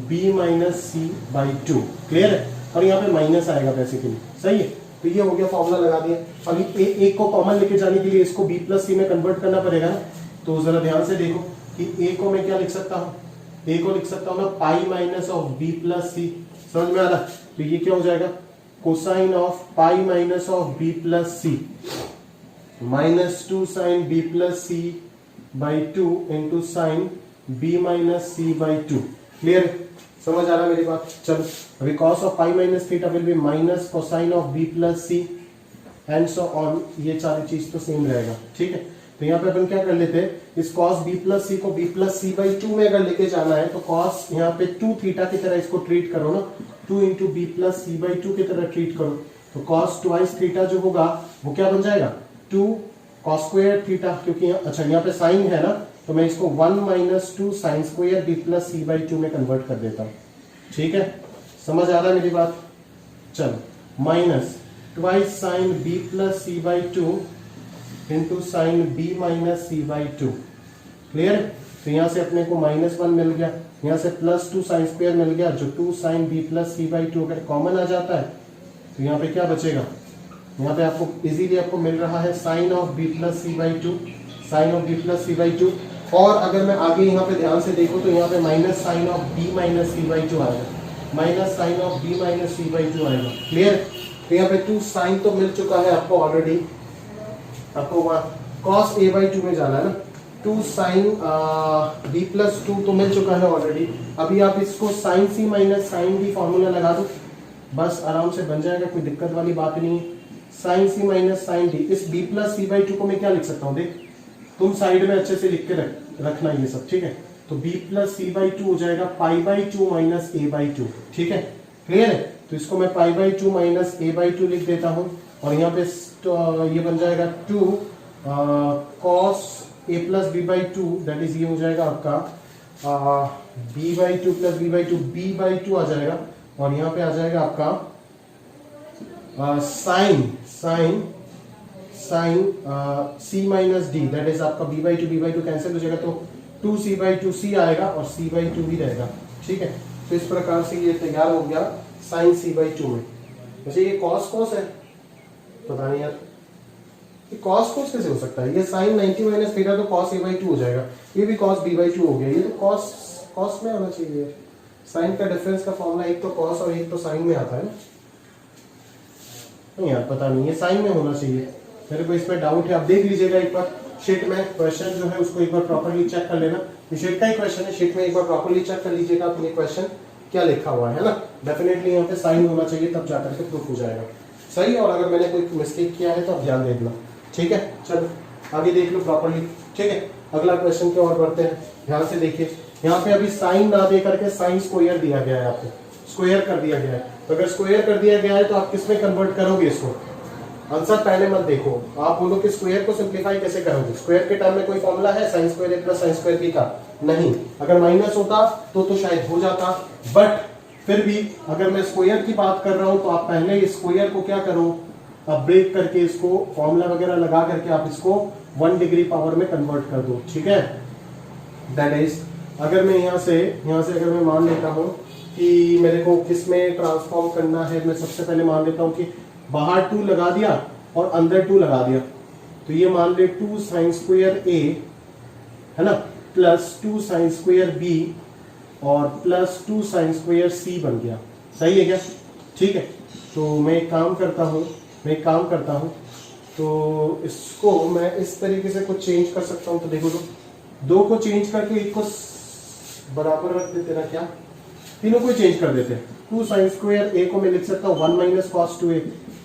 b minus C by 2। Clear है, और यहाँ पे माइनस आएगा बेसिकली, सही है। तो ये हो गया, फॉर्मूला लगा दिया। अभी एक को कॉमन लेके जाने के लिए इसको b प्लस सी में कन्वर्ट करना पड़ेगा ना। तो जरा ध्यान से देखो कि a को मैं क्या लिख सकता हूँ, a को लिख सकता हूँ ना pi minus of b plus C, समझ में आ रहा। तो ये क्या हो जाएगा, cosine of pi minus of b plus C minus 2 sine b plus C by 2 into sine b minus C by 2। Clear, समझ आ रहा है मेरी बात? चलो अभी cos of pi minus theta will be minus cosine of B plus C and so on, ये सारी चीज तो सेम रहेगा। ठीक है, तो यहाँ पे अपन क्या कर लेते हैं, इस cos b प्लस सी को b प्लस सी बाई 2 में अगर लेके जाना है तो cos यहाँ पे 2 थीटा की तरह इसको ट्रीट करो ना, 2 into B plus C by 2 की तरह ट्रीट करो, तो cos ट्वाइस थीटा जो होगा वो क्या बन जाएगा, 2 cos स्क्वायर थीटा, क्योंकि अच्छा यहाँ पे साइन है ना, तो मैं इसको 1 minus 2 sine square B plus C by 2 में कन्वर्ट कर देता हूँ। ठीक है, समझ आ रहा है मेरी बात? चलो minus twice sine B plus C by 2 into sine B minus C by 2। Clear? तो यहां से अपने को -1 मिल गया, यहां से +2 साइन स्क्वायर मिल गया, जो 2 sine B plus C by 2 अगर कॉमन आ जाता है तो यहाँ पे क्या बचेगा, यहाँ पे आपको इजीली आपको मिल रहा है sine of B plus C by 2, sine of B plus C by 2। और अगर मैं आगे यहाँ पे ध्यान से देखूं तो यहाँ पे minus sine of B minus C by 2 आएगा, minus sine of B minus C by 2 आएगा। क्लियर? तो यहाँ पे 2 साइन तो मिल चुका है आपको ऑलरेडी, आपको cos a बाई 2 में जाना है ना, 2 साइन b प्लस 2 तो मिल चुका है ऑलरेडी। अभी आप इसको sine c minus sine d formula लगा दो, बस आराम से बन जाएगा, कोई दिक्कत वाली बात नहीं है। Sine c minus sine d, इस b प्लस सी बाई 2 को मैं क्या लिख सकता हूँ, देख तुम साइड में अच्छे से लिख के रखना ये सब। ठीक है, तो b प्लस सी बाई 2 हो जाएगा pi by 2 minus A by 2। ठीक है, क्लियर है? तो इसको मैं pi by 2 minus A by 2 लिख देता हूँ, और यहाँ पे तो ये बन जाएगा 2 cos a plus B by 2, that is ये हो जाएगा आपका b by 2 plus B by 2, b by 2 आ जाएगा, और यहाँ पे आ जाएगा आपका sine sine sine c minus D, that is आपका b बाई 2 कैंसिल हो जाएगा, तो 2c बाई 2 c आएगा और c बाई 2 भी रहेगा। ठीक है, तो इस प्रकार से ये तैयार हो गया साइन c बाई 2 में। वैसे ये cos cos है, पता नहीं यार ये cos cos कैसे हो सकता है, ये साइन 90 माइनस थीटा तो cos a बाई 2 हो जाएगा, ये भी cos b बाई 2 हो गया, ये तो cos cos में आना चाहिए। साइन का डिफरेंस का फॉर्मूला एक तो cos और एक तो साइन में आता है ना, नहीं यार पता नहीं, ये साइन में होना चाहिए, मेरे को इसमें डाउट है। आप देख लीजिएगा एक बार शीट में क्वेश्चन जो है उसको एक बार प्रॉपर्ली चेक कर लेना, ये शीट का ही क्वेश्चन है, शीट में एक बार प्रॉपर्ली चेक कर लीजिएगा आप ये क्वेश्चन क्या लिखा हुआ है ना, डेफिनेटली यहाँ पे साइन होना चाहिए, तब जाकर के प्रूफ हो जाएगा। सही, और अगर मैंने कोई मिस्टेक किया है तो आप ध्यान दे देना। ठीक है, चलो आगे देख लो प्रॉपर्ली। ठीक है, अगला क्वेश्चन की ओर बढ़ते हैं, ध्यान से देखिए। यहाँ पे अभी साइन ना दे करके साइन स्क्वायर दिया गया है, आपको स्क्वायर कर दिया गया है, तो अगर स्क्वायर कर दिया गया है तो आप किस में कन्वर्ट करोगे इसको, आंसर पहले मत देखो, आप बोलो कि स्क्वायर को सिंप्लीफाई कैसे करोगे। स्क्वायर के टर्म में कोई फॉर्मूला है साइन स्क्वायर ए प्लस साइन स्क्वायर बी का? नहीं। अगर माइनस होता तो शायद हो जाता, बट फिर भी अगर मैं स्क्वायर की बात कर रहा हूं तो आप पहले स्क्वायर को क्या करो, आप ब्रेक करके इसको फॉर्मूला वगैरह लगा करके आप इसको 1 डिग्री पावर में कन्वर्ट कर दो। ठीक है, दैट इज अगर मैं यहाँ से अगर मैं मान लेता हूँ कि मेरे को किस में ट्रांसफॉर्म करना है, मैं सबसे पहले मान लेता हूँ कि बाहर 2 लगा दिया और अंदर 2 लगा दिया, तो ये मान ले 2 साइन स्क्वायर ए है ना प्लस 2 साइन स्क्वायर बी और प्लस 2 साइन स्क्वायर सी बन गया। सही है क्या? ठीक है, तो मैं एक काम करता हूँ तो इसको मैं इस तरीके से कुछ चेंज कर सकता हूँ। तो देखो, तो 2 को चेंज करके 1 को बराबर रख देते ना, क्या तीनों को चेंज कर देते हैं। 2 साइन स्क्वायर ए को मैं लिख सकता हूँ 1 minus cos 2 A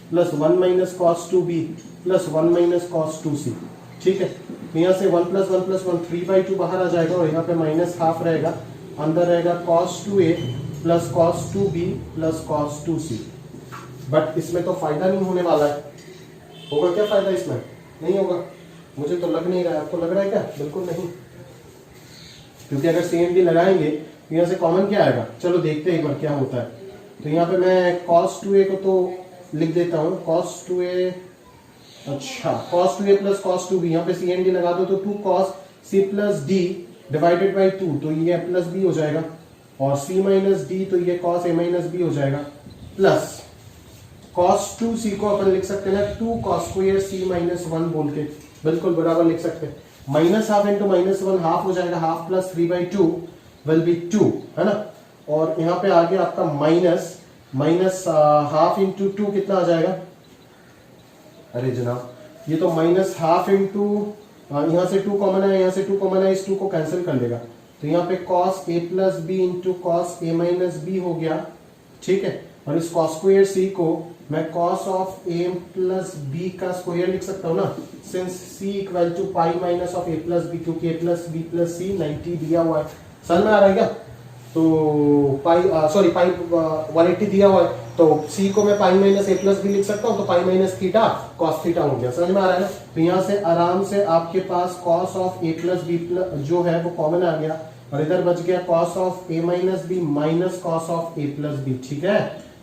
plus 1 minus cos 2 B plus 1 minus cos 2 C. ठीक है, तो यहाँ से 1 प्लस 1 प्लस 1 3/2 बाहर आ जाएगा, और यहाँ पे माइनस हाफ रहेगा, अंदर रहेगा cos 2a plus cos 2b plus cos 2c। But इसमें तो फायदा नहीं होने वाला है, होगा क्या फायदा इसमें? नहीं होगा, मुझे तो लग नहीं रहा है, आपको लग रहा है क्या? बिल्कुल नहीं, क्योंकि अगर CMD लगाएंगे तो यहाँ से कॉमन क्या आएगा, चलो देखते हैं एक बार क्या होता है। तो यहाँ पे मैं cos 2a को तो लिख देता हूँ, cos 2a, अच्छा cos 2a plus cos 2b, यहाँ पे CMD लगा दो तो 2 cos c plus d divided by 2, तो ये प्लस b हो जाएगा, और c माइनस d तो ये cos a माइनस b हो जाएगा, प्लस cos 2c को अपन लिख सकते हैं ना 2 cos स्क्वायर c माइनस 1 बोल के, बिल्कुल बराबर लिख सकते हैं। Minus half into minus 1 half हो जाएगा, हाफ प्लस 3/2 विल बी 2, है ना। और यहाँ पे आगे आपका माइनस हाफ इंटू 2 कितना आ जाएगा, अरे जनाब ये तो माइनस हाफ इंटू, यहाँ से 2 कॉमन है, यहाँ से 2 कॉमन है, इस 2 को कैंसिल कर लेगा, तो यहाँ पे cos A plus B into cos A minus B हो गया, ठीक है। और इस कॉस स्क्वायर सी को मैं cos of A plus B का स्क्वायर लिख सकता हूँ ना, since C equal to pi minus of A plus B, क्योंकि A plus B plus C 90 दिया हुआ है। समझ में आ रहा है क्या? तो पाई सॉरी पाई 180 दिया हुआ है, तो सी को मैं पाई माइनस ए प्लस बी लिख सकता हूँ, तो पाई माइनस थीटा कॉस थीटा हो गया। समझ में आ रहा है ना? तो यहाँ से आराम से आपके पास cos of A plus B जो है वो कॉमन आ गया, और इधर बच गया cos of A minus B minus cos of A plus B, ठीक है।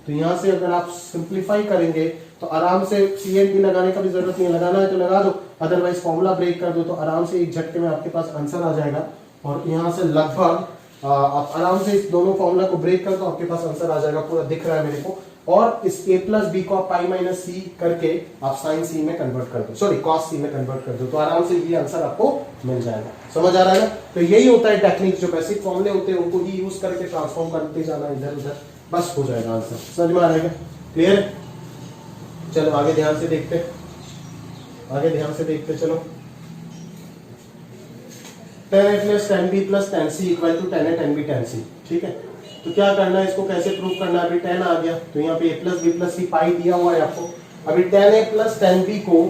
तो यहाँ से अगर आप सिंप्लीफाई करेंगे तो आराम से सी एंड बी लगाने का भी जरूरत नहीं है, लगाना है तो लगा दो, अदरवाइज फॉर्मूला ब्रेक कर दो, तो आराम से एक झटके में आपके पास आंसर आ जाएगा। और यहाँ से लगभग आप आराम से इस दोनों फॉर्मूला को ब्रेक कर दो, आपके पास आंसर आ जाएगा, पूरा दिख रहा है मेरे को। और इस a प्लस बी को आप पाई माइनस सी करके आप साइन सी में कन्वर्ट कर दो, सॉरी कॉस सी में कन्वर्ट कर दो, तो आराम से ये आंसर आपको मिल जाएगा। समझ आ रहा है ना? तो यही होता है टेक्निक, जो बेसिक फॉर्मूले होते हैं उनको ही यूज करके ट्रांसफॉर्म करते जाना इधर उधर, बस हो जाएगा आंसर। समझ में आ रहा है? क्लियर? चलो आगे ध्यान से देखते, आगे ध्यान से देखते चलो। tan a plus tan b plus tan c equal to tan a tan b tan c, ठीक है। तो क्या करना है, इसको कैसे प्रूव करना है? अभी tan आ गया, तो यहाँ पे a plus b plus c पाई दिया हुआ है आपको। अभी tan a plus tan b को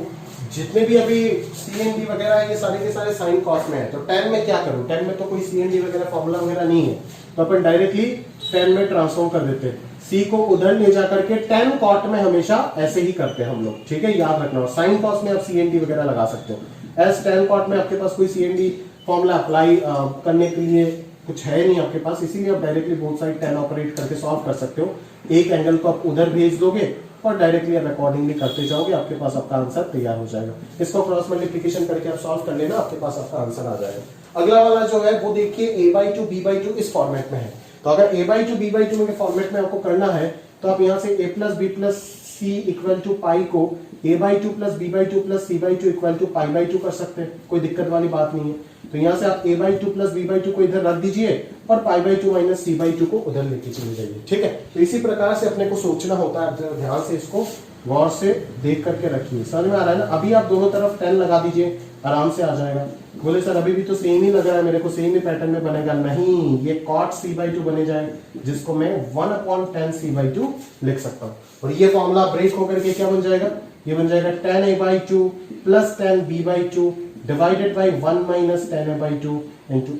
जितने भी अभी c एंड d वगैरह है, ये सारे के सारे साइन कॉस में है, तो tan में क्या करूं? tan में तो कोई c एंड d वगैरह फॉर्मूला वगैरह नहीं है, तो अपन डायरेक्टली tan में ट्रांसफॉर्म कर देते हैं। c को उधर ले जा करके tan cot में हमेशा ऐसे ही करते हैं हम लोग, ठीक है, याद रखना। और साइन कॉस में आप c एंड d वगैरह लगा सकते हो। एज tan cot में आपके पास कोई c and d formula apply करने के लिए कुछ है नहीं आपके पास, इसीलिए आप directly both side tan operate करके सॉल्व कर सकते हो। एक एंगल को आप उधर भेज दोगे और डायरेक्टली आप अकॉर्डिंगली करते जाओगे, आपके पास आपका आंसर तैयार हो जाएगा। इसको क्रॉस मल्टीप्लिकेशन करके आप सॉल्व कर लेना, आपके पास आपका आंसर आ जाएगा। अगला वाला जो है वो देखिए a/2 b/2 इस फॉर्मेट में है। तो अगर a/2 b/2 के फॉर्मेट में आपको करना है, तो आप यहाँ से a plus B plus C equal to pi को a/2 plus b/2 plus c/2 equal to पाई/2 कर सकते हैं, कोई दिक्कत वाली बात नहीं है। तो यहाँ से आप a/2 प्लस b/2 को इधर रख दीजिए और पाई/2 माइनस c/2 को उधर लेके चले जाइए, ठीक है। तो इसी प्रकार से अपने को सोचना होता है, आप ध्यान से इसको गौर से देख करके रखिए। समझ में आ रहा है ना? अभी आप दोनों तरफ 10 लगा दीजिए, आराम से आ जाएगा। बोले सर अभी भी तो सेम ही लग रहा है मेरे को, सेम ही पैटर्न में बनेगा। नहीं, ये cot c/2 बने जाए, जिसको मैं 1/10 c/2 लिख सकता हूँ। और ये फॉर्मूला ब्रेक होकर के क्या बन जाएगा? ये बन जाएगा tan a/2 plus tan b/2 divided by 1 minus tan a/2 into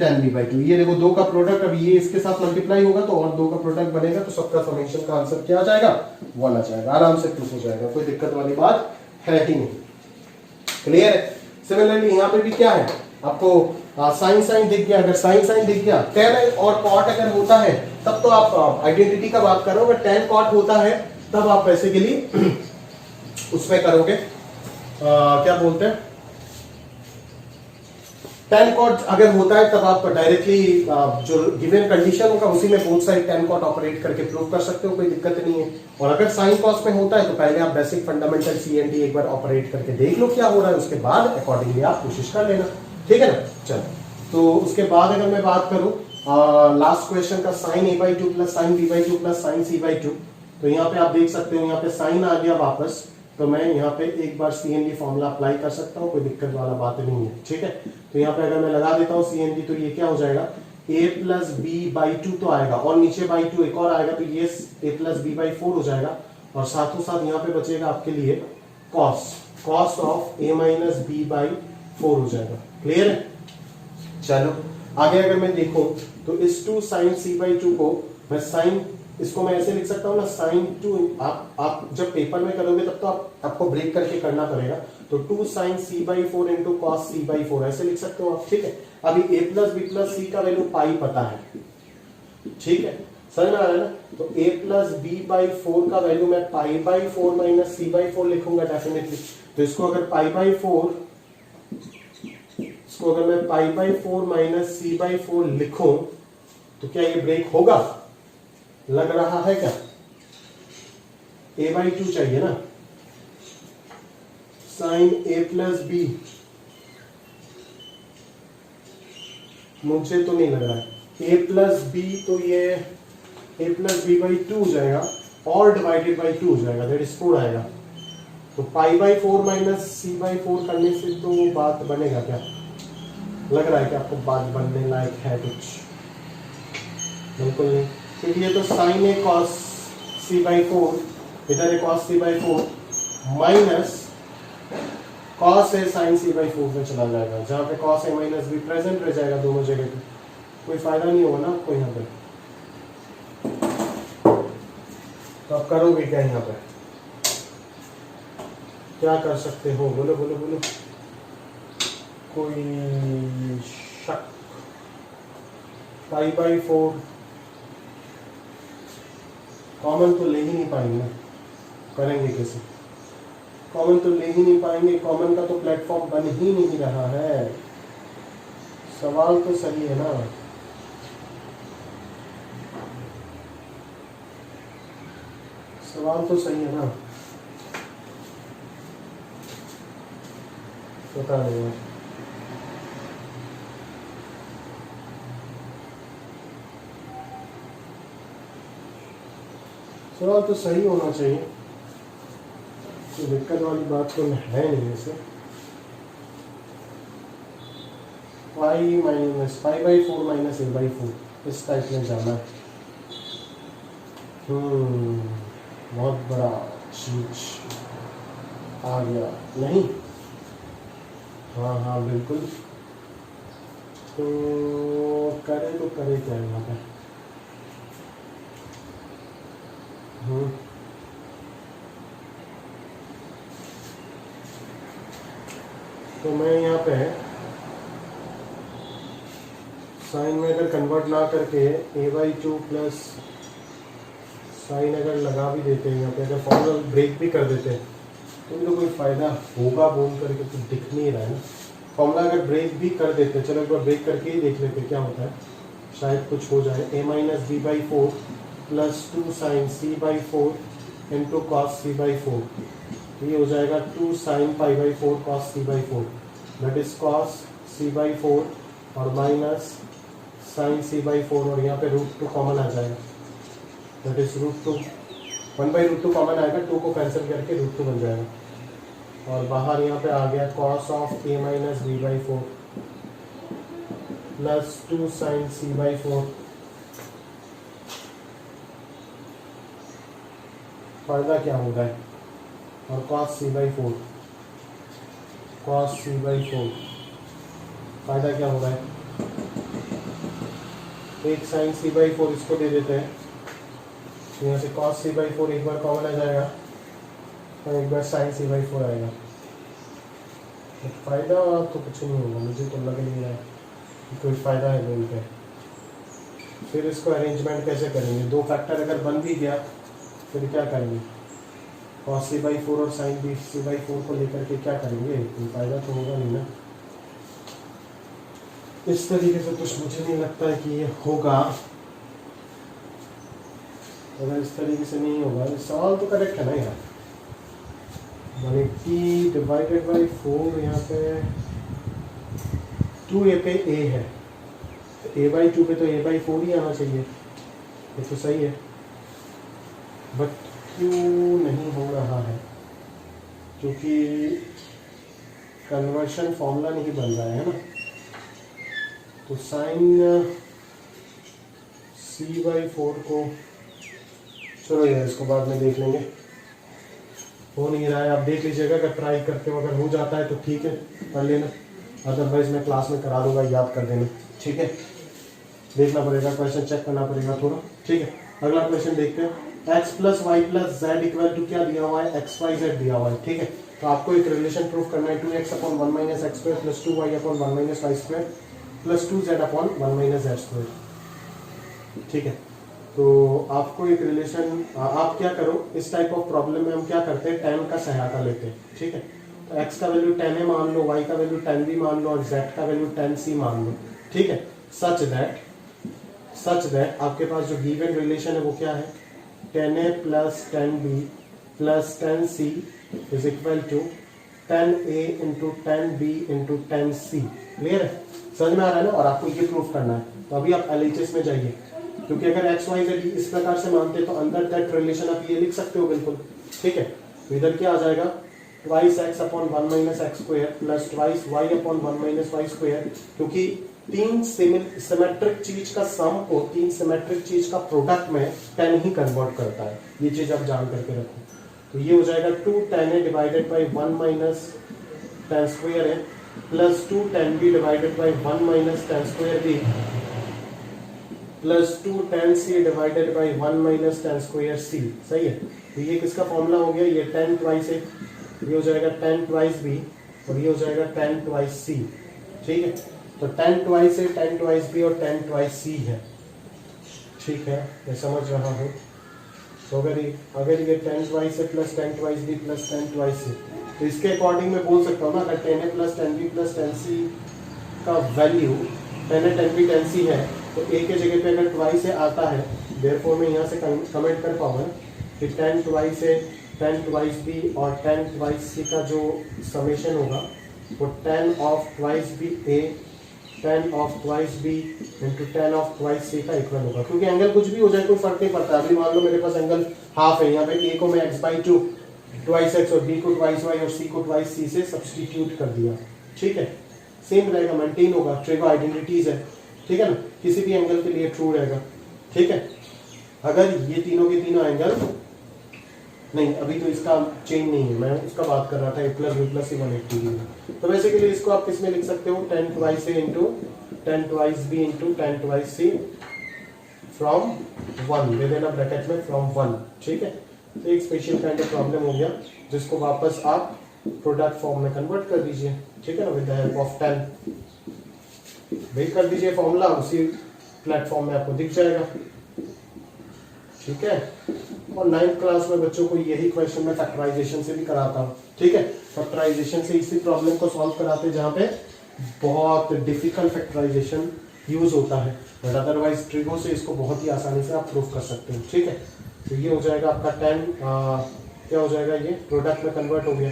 tan b/2। ये देखो दो का प्रोडक्ट, अब ये इसके साथ मल्टीप्लाई होगा तो और दो का प्रोडक्ट बनेगा, तो सबका समेशन का आंसर क्या आ जाएगा? 1 आ जाएगा। आराम से प्रूफ हो जाएगा, कोई दिक्कत वाली बात है ही नहीं। क्लियर है? सिमिलरली यहाँ पे भी क्या है आपको, साइन साइन दिख गया। अगर साइन साइन दिख गया, tan और cot अगर होता है तब तो आप आइडेंटिटी का बात कर रहे हो, अगर tan cot होता है तब आप बेसिकली उसमें करोगे क्या बोलते हैं, tan cot अगर होता है तब आप डायरेक्टली जो गिवन कंडीशन होगा उसी में both side tan cot operate करके प्रूव कर सकते हो, कोई दिक्कत नहीं है। और अगर साइन कॉस में होता है तो पहले आप basic fundamental C and D एक बार ऑपरेट करके देख लो क्या हो रहा है, उसके बाद अकॉर्डिंगली आप कोशिश कर लेना, ठीक है ना। चलो, तो उसके बाद अगर मैं बात करूं लास्ट क्वेश्चन का, sine a/2 plus sine b/2 plus sine c/2, तो यहाँ पे आप देख सकते हो यहाँ पे साइन आ गया वापस, तो मैं यहाँ पे एक बार C N D formula apply कर सकता हूँ, कोई दिक्कत वाला बात नहीं है, ठीक है। तो यहाँ पे अगर मैं लगा देता हूँ सी एन डी, तो ये क्या हो जाएगा, a प्लस b/2 तो आएगा और नीचे by2 एक और आएगा, तो ये a प्लस b/4 हो जाएगा। और साथों साथ यहाँ पे बचेगा आपके लिए cos of a minus b/4 हो जाएगा। क्लियर है? चलो आगे अगर मैं देखूं तो इस 2 साइन c/2 को मैं साइन, इसको मैं ऐसे लिख सकता हूँ ना, साइन 2, आप जब पेपर में करोगे तब तो आपको ब्रेक करके करना पड़ेगा, तो 2 sign c/4 into cos c/4 ऐसे लिख सकते हो आप, ठीक है। अभी a plus b plus c का वैल्यू पाई पता है, ठीक है, समझ में आ रहा है ना। तो a प्लस b/4 का वैल्यू मैं पाई/4 माइनस c/4 लिखूंगा डेफिनेटली। तो इसको अगर मैं पाई/4 माइनस c/4 लिखूं तो क्या ये ब्रेक होगा? लग रहा है क्या? a/2 चाहिए ना, साइन a प्लस b, मुझे तो नहीं लग रहा है। a प्लस b, तो ये a प्लस b/2 हो जाएगा और डिवाइडेड बाई 2 हो जाएगा, दैट इज 4 आएगा। तो पाई/4 माइनस c/4 करने से तो बात बनेगा क्या? लग रहा है कि आपको बात बनने लायक है कुछ? बिल्कुल नहीं। क्योंकि ये तो sine A cos C by four, इधर है cos C by four minus cos A sine C by four में चला जाएगा, जहाँ पे cos A minus B present रह जाएगा दोनों जगह पे। कोई फायदा नहीं होगा ना आपको यहाँ पे। तो आप करोगे क्या यहाँ पे? क्या कर सकते हो? बोलो बोलो बोलो। कोई शक? पाई बाई फोर कॉमन तो ले ही नहीं पाएंगे ना, करेंगे कैसे? कॉमन तो ले ही नहीं पाएंगे, कॉमन का तो प्लेटफॉर्म बन ही नहीं रहा है। सवाल तो सही है ना? सवाल तो सही है ना? पता नहीं है। सवाल तो सही होना चाहिए, कोई दिक्कत वाली बात तो है नहीं इसे। Pi minus pi by four minus A by four, इस टाइप में जाना है। बहुत बड़ा चीज आ गया नहीं? हाँ हाँ बिल्कुल। तो करे क्या यहाँ पे? तो मैं यहाँ पे साइन में अगर कन्वर्ट ना करके ए बाई टू प्लस साइन अगर लगा भी देते हैं यहाँ पे, अगर फॉर्मूला ब्रेक भी कर देते हैं तो कोई फ़ायदा होगा बोल करके तो दिख नहीं रहा है ना। फॉर्मूला अगर ब्रेक भी कर देते हैं, चलो एक बार ब्रेक करके ही देख लेते क्या होता है, शायद कुछ हो जाए। A minus B by four plus two sine C by four into cos C by four, ये हो जाएगा two sine pi by four cos C by four, that is cos C by four और minus sine C by four, और यहाँ पे root two common आ जाएगा, that is root two. One by root two common आएगा, two को cancel करके root two बन जाएगा, और बाहर यहाँ पे आ गया cos of A minus B by four plus two sine C by four. फायदा क्या होगा है? और cos C by four, cos C by four, फायदा क्या होगा है? एक साइन सी बाई फोर इसको दे देते हैं, तो यहाँ से कॉस सी बाई फोर एक बार कॉमन आ जाएगा और एक बार साइन सी बाई फोर आएगा। तो फायदा तो कुछ नहीं होगा, मुझे तो लग नहीं रहा है कि कोई फायदा है बोल के। फिर इसको अरेंजमेंट कैसे करेंगे? दो फैक्टर अगर बन भी गया फिर क्या करेंगे? कॉस सी बाई फोर और sine B C by four को लेकर के क्या करेंगे? कोई फायदा तो होगा नहीं ना। इस तरीके से कुछ मुझे नहीं लगता है कि ये होगा। अगर इस तरीके से नहीं होगा, सवाल तो करेक्ट है ना यार। 180 डिवाइडेड बाई 4, यहाँ पे 2a पे a है, तो a बाई 2 पे तो a बाई 4 ही आना चाहिए, ये तो सही है। बट क्यों नहीं हो रहा है? क्योंकि कन्वर्शन फॉर्मूला नहीं बन रहा है ना। तो साइन सी बाई फोर को, चलो यार इसको बाद में देख लेंगे, हो नहीं रहा है। आप देख लीजिएगा, अगर ट्राई करके अगर हो जाता है तो ठीक है कर लेना, अदरवाइज मैं क्लास में करा दूंगा, याद कर देना, ठीक है। देखना पड़ेगा, क्वेश्चन चेक करना पड़ेगा थोड़ा, ठीक है। अगला क्वेश्चन देखते हैं। x plus Y plus Z equal to क्या दिया हुआ है? एक्स वाई जेड दिया हुआ है, ठीक है। तो आपको एक रिलेशन प्रूफ करना है, 2x upon 1 minus X square plus 2y upon 1 minus Y square plus 2z upon 1 minus Z square, ठीक है। तो आपको एक रिलेशन, आप क्या करो, इस टाइप ऑफ प्रॉब्लम में हम क्या करते हैं, tan का सहायता लेते हैं, ठीक है। तो x का वैल्यू tan a मान लो, y का वैल्यू tan b मान लो और z का वैल्यू tan c मान लो, ठीक है। सच दैट आपके पास जो गिवन रिलेशन है वो क्या है? tan a plus tan b plus tan c is equal to tan a into tan b into tan c। Clear है? समझ में आ रहा है ना? और आपको ये प्रूफ करना है। तो अभी आप LHS में जाइए, क्योंकि अगर एक्स वाई जेड इस प्रकार से मानते हैं तो अंदर दैट रिलेशन आप ये लिख सकते हो बिल्कुल, ठीक है। तो इधर क्या आ जाएगा? Twice X upon 1 minus X square plus twice Y upon 1 minus Y square, क्योंकि तीन सिमेट्रिक चीज का सम को तीन सिमेट्रिक चीज का प्रोडक्ट में tan ही कन्वर्ट करता है, ये चीज आप जान करके रखो। तो ये हो जाएगा 2 tan a divided by 1 minus tan square है plus 2 tan b divided by 1 minus tan square b plus 2 tan c divided by 1 minus tan square c। सही है। तो ये किसका फॉर्मूला हो गया, ये tan ट्वाइस है, ये हो जाएगा tan ट्वाइस b और ये हो जाएगा tan ट्वाइस c। ठीक है, तो tan ट्वाइस है, tan ट्वाइस b और tan ट्वाइस c है। ठीक है, मैं समझ रहा हूँ। तो अगर ये tan ट्वाइस है plus tan twice b plus tan twice c, तो इसके अकॉर्डिंग मैं बोल सकता हूँ ना, अगर tan a plus tan b plus tan c का value tan a tan b tan c है, तो a के जगह पे अगर ट्वाइस से आता है, देयरफॉर मैं यहाँ से कमेंट कर पाऊंगा कि tan ट्वाइस है, tan ट्वाइस b और tan ट्वाइस c का जो समेशन होगा वो tan of twice b a tan of twice b into tan of twice c का इक्वल होगा। क्योंकि एंगल कुछ भी हो जाए कोई फर्क नहीं पड़ता। अभी मान लो मेरे पास एंगल हाफ है, यहाँ पे a को मैं x/2 ट्वाइस x और b को ट्वाइस y और c को ट्वाइस c से सब्सटीट्यूट कर दिया। ठीक है, सेम रहेगा, मेंटेन होगा, ट्रिगो आइडेंटिटीज है। ठीक है ना, किसी भी एंगल के लिए ट्रू रहेगा। ठीक है, अगर ये तीनों के तीनों एंगल नहीं, अभी तो इसका चेंज नहीं है, मैं उसका बात कर रहा था, a plus b plus c 180 degree. तो वैसे के लिए इसको आप किस में लिख सकते हो, tan twice a into tan twice b into tan twice c from 1, दे देना ब्रैकेट में फ्रॉम 1। ठीक है, तो एक स्पेशल काइंड ऑफ प्रॉब्लम हो गया जिसको वापस आप प्रोडक्ट फॉर्म में कन्वर्ट कर दीजिए। ठीक है ना, with the help of tan wait कर दीजिए, फॉर्मूला उसी प्लेटफॉर्म में आपको दिख जाएगा। ठीक है, और 9th क्लास में बच्चों को यही क्वेश्चन में फैक्टराइजेशन से भी कराता हूँ। ठीक है, फैक्टराइजेशन से इसी प्रॉब्लम को सॉल्व कराते हैं जहाँ पे बहुत डिफिकल्ट फैक्टराइजेशन यूज होता है, बट अदरवाइज ट्रिगो से इसको बहुत ही आसानी से आप प्रूव कर सकते हैं। ठीक है, तो ये हो जाएगा आपका tan क्या हो जाएगा, ये प्रोडक्ट में कन्वर्ट हो गया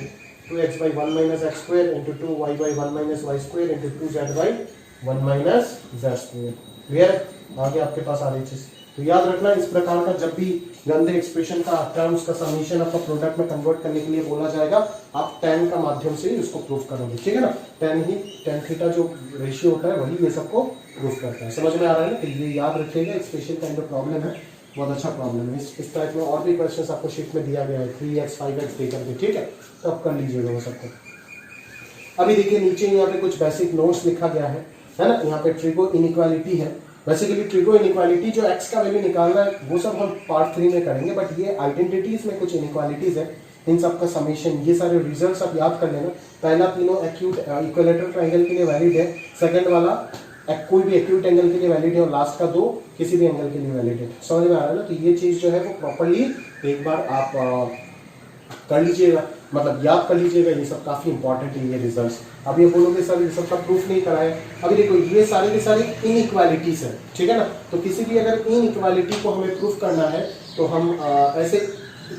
2x by 1 minus X square into 2y by 1 minus Y square into 2z by 1 minus z square. Clear है, आगे आपके पास आ रही चीज। तो याद रखना, इस प्रकार का जब भी गंदे एक्सप्रेशन का टर्म्स का समीशन आपका प्रोडक्ट में कन्वर्ट करने के लिए बोला जाएगा, आप tan का माध्यम से ही उसको प्रूव करोगे। ठीक है ना, tan थीटा जो रेशियो होता है वही ये सबको प्रूव करता है। समझ में आ रहा है ना, तो ये याद रखिएगा, एक स्पेशल काइंड ऑफ प्रॉब्लम है, बहुत अच्छा प्रॉब्लम है। इस टाइप में और भी क्वेश्चंस आपको शीट में दिया गया है 3x 5x दे करके। ठीक है, तो आप कर लीजिएगा वो सबको। अभी देखिए नीचे यहाँ पे कुछ बेसिक नोट्स लिखा गया है ना, यहाँ पे ट्रिगो इनइक्वालिटी है। बेसिकली ट्रिगो इनइक्वालिटी जो x का वैल्यू निकालना है वो सब हम पार्ट 3 में करेंगे, बट ये आइडेंटिटीज में कुछ इनइक्वालिटीज है, इन सब का समेशन, ये सारे रिजल्ट्स आप याद कर लेना। पहला तीनों एक्यूट इक्विलेटरल ट्रायंगल के लिए वैलिड है, सेकंड वाला कोई भी एक्यूट एंगल के लिए वैलिड है, और लास्ट का 2 किसी भी एंगल के लिए वैलिड है। समझ में आ रहा है ना, तो ये चीज जो है वो प्रॉपर्ली एक बार आप कर लीजिएगा, मतलब याद कर लीजिएगा, ये सब काफी इंपॉर्टेंट है ये रिजल्ट्स। अब ये बोलोगे सर ये सब का प्रूफ नहीं कराया, अभी देखो ये सारे के सारे इनइक्वालिटीज है। ठीक है ना, तो किसी भी अगर इनइक्वालिटी को हमें प्रूफ करना है तो हम ऐसे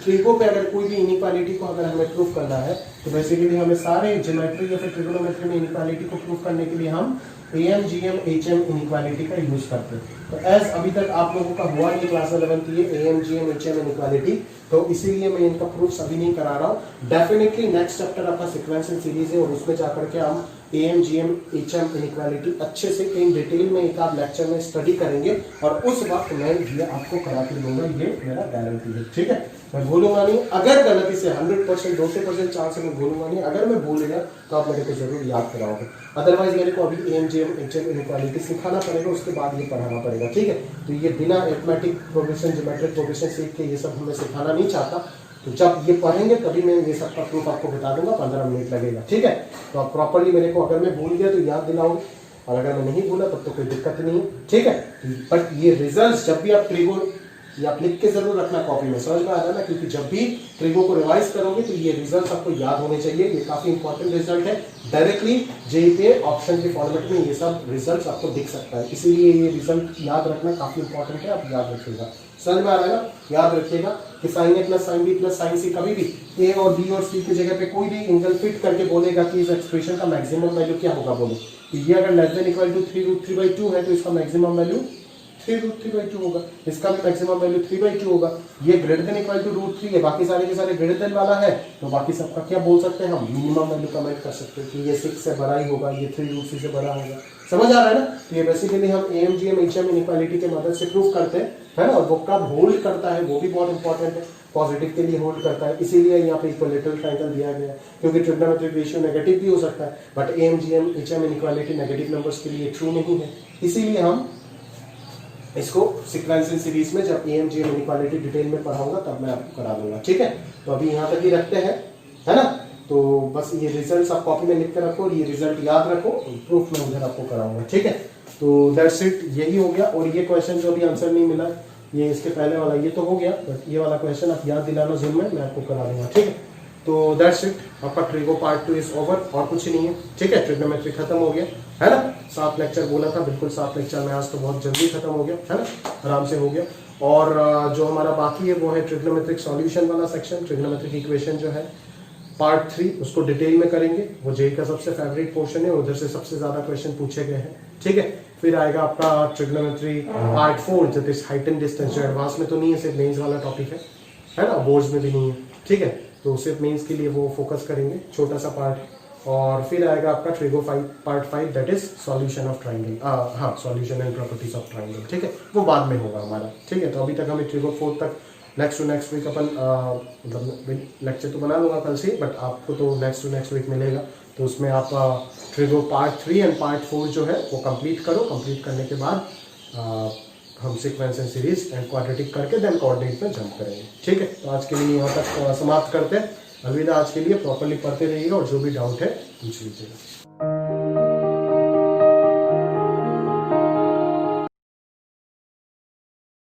ट्रिगो पे अगर कोई भी इनइक्वालिटी को अगर हमें प्रूफ करना है तो बेसिकली हमें सारे ज्योमेट्री या फिर ट्रिगोनोमेट्री में इनइक्वालिटी को प्रूफ करने के लिए हम AM, GM, HM इनइक्वालिटी का यूज करते हैं। तो एज अभी तक आप लोगों का हुआ नहीं क्लास 11 की AM, GM, HM इनइक्वालिटी, तो इसीलिए मैं इनका प्रूफ अभी नहीं करा रहा हूँ। डेफिनेटली नेक्स्ट चैप्टर आपका सीक्वेंशियल सीरीज है और उसमें जाकर के हम AM, GM, HM इनइक्वालिटी अच्छे से इन डिटेल में एक आध लेक्चर में स्टडी करेंगे और उस वक्त मैं ये आपको करा के दूंगा, ये मेरा गारंटी है। ठीक है, मैं भूलूंगा नहीं, अगर गलती से 100% 200% चांस है मैं भूलूंगा नहीं, अगर मैं भूल गया तो आप मेरे को जरूर याद कराओगे। अदरवाइज मेरे को अभी AM, GM, HM इनइक्वालिटी सिखाना पड़ेगा, उसके बाद ये पढ़ाना पड़ेगा। ठीक है, तो ये बिना अरिथमेटिक प्रोग्रेशन, ज्योमेट्रिक प्रोग्रेशन सीख के ये सब हमें सिखाना नहीं चाहता, तो जब ये पढ़ेंगे तभी मैं ये सब का प्रूफ आपको बता दूंगा, 15 मिनट लगेगा। ठीक है, तो आप प्रॉपर्ली मेरे को अगर मैं भूल गया तो याद दिलाओगे, और अगर मैं नहीं भूला तब तो कोई दिक्कत नहीं है। ठीक है, बट ये रिजल्ट जब भी आप ट्रिगो ये आप लिख के जरूर रखना कॉपी में, समझ में आ रहा है ना, क्योंकि जब भी ट्रिगो को रिवाइज करोगे तो ये रिजल्ट्स आपको याद होने चाहिए। ये काफी इंपॉर्टेंट रिजल्ट है, डायरेक्टली जेईई पे ऑप्शन के फॉर्मेट में ये सब रिजल्ट्स आपको दिख सकता है, इसीलिए ये रिजल्ट याद रखना काफी इंपॉर्टेंट है, आप याद रखिएगा। समझ में आ रहा है ना, याद रखिएगा कि sin A plus sin B plus sin C कभी भी A और B और C की जगह पे कोई भी एंगल फिट करके बोलेगा कि इस एक्सप्रेशन का मैक्सिमम वैल्यू क्या होगा, बोलो तो ये अगर लेस देन इक्वल टू 3√3/2 है तो इसका मैक्सिमम वैल्यू 3√3/2 होगा, इसका भी मैक्सिमम वैल्यू 3/2 होगा। ये ग्रेटर देन इक्वल टू √3 है, बाकी सारे के सारे ग्रेटर देन वाला है, तो बाकी सबका क्या बोल सकते हैं हम, मिनिमम वैल्यू कमेंट कर सकते हैं कि ये 6 से बड़ा ही होगा, ये 3√3 से बड़ा होगा। समझ आ रहा है ना? तो ये बेसिकली हम AMGM HM इनइक्वालिटी के मदद से प्रूव करते हैं, है ना। और वो कब होल्ड करता है वो भी बहुत इंपॉर्टेंट है, पॉजिटिव के लिए होल्ड करता है, इसीलिए यहाँ पे इक्विलेटरल ट्रायंगल दिया गया है, क्योंकि ट्रिग्नोमेट्रिक रेशियो नेगेटिव भी हो सकता है, but AMGM HM inequality negative numbers के लिए ट्रू नहीं है, इसीलिए हम इसको सीक्वेंशियल सीरीज में जब AMGM इनइक्वालिटी डिटेल में पढ़ाऊंगा तब मैं आपको करा दूंगा, ठीक है। तो अभी यहाँ तक ही रखते हैं, है ना। तो बस ये रिजल्ट आप कॉपी में लिख कर रखो और ये रिजल्ट याद रखो, प्रूफ में उधर आपको कराऊंगा, ठीक है। तो दैट्स इट, यही हो गया। और ये क्वेश्चन जो अभी आंसर नहीं मिला, ये इसके पहले वाला ये तो हो गया, बट ये वाला क्वेश्चन आप याद दिलाना जूम में, मैं आपको करा दूंगा, ठीक है। तो दैट्स इट, आपका ट्रिगो पार्ट 2 इज ओवर, और कुछ नहीं है, ठीक है। ट्रिग्नोमेट्री खत्म हो गया, है ना। 7 लेक्चर बोला था, बिल्कुल 7 लेक्चर में आज तो बहुत जल्दी खत्म हो गया, है ना, आराम से हो गया। और जो हमारा बाकी है वो है ट्रिग्नोमेट्रिक सॉल्यूशन वाला सेक्शन, ट्रिग्नोमेट्रिक इक्वेशन जो है पार्ट 3, उसको डिटेल में करेंगे। वो जेई का सबसे फेवरेट पोर्शन है, उधर से सबसे ज्यादा क्वेश्चन पूछे गए हैं, ठीक है। फिर आएगा आपका ट्रिग्नोमेट्री पार्ट 4, जो हाइट एंड डिस्टेंस, जो एडवांस में तो नहीं है, सिर्फ मेंस वाला टॉपिक है ना, बोर्ड्स में भी नहीं है, ठीक है। तो सिर्फ मेंस के लिए वो फोकस करेंगे, छोटा सा पार्ट। और फिर आएगा आपका trigo part 5, that is solution of triangle, हाँ, solution and properties of triangle, ठीक है। वो बाद में होगा हमारा, ठीक है। तो अभी तक हमें ट्रिगो 4 तक, नेक्स्ट टू नेक्स्ट वीक अपन मतलब लेक्चर तो बना लूंगा कल से, बट आपको तो नेक्स्ट टू नेक्स्ट वीक मिलेगा, तो उसमें आप ट्रिगो पार्ट 3 एंड पार्ट 4 जो है वो कंप्लीट करो। कंप्लीट करने के बाद हम sequence and series and quadratic करके देन कोऑर्डिनेट में जंप करेंगे, ठीक है। तो आज के लिए यहाँ तक समाप्त करते हैं, अलविदा आज के लिए। प्रॉपर्ली पढ़ते रहिएगा और जो भी डाउट है पूछ लीजिएगा।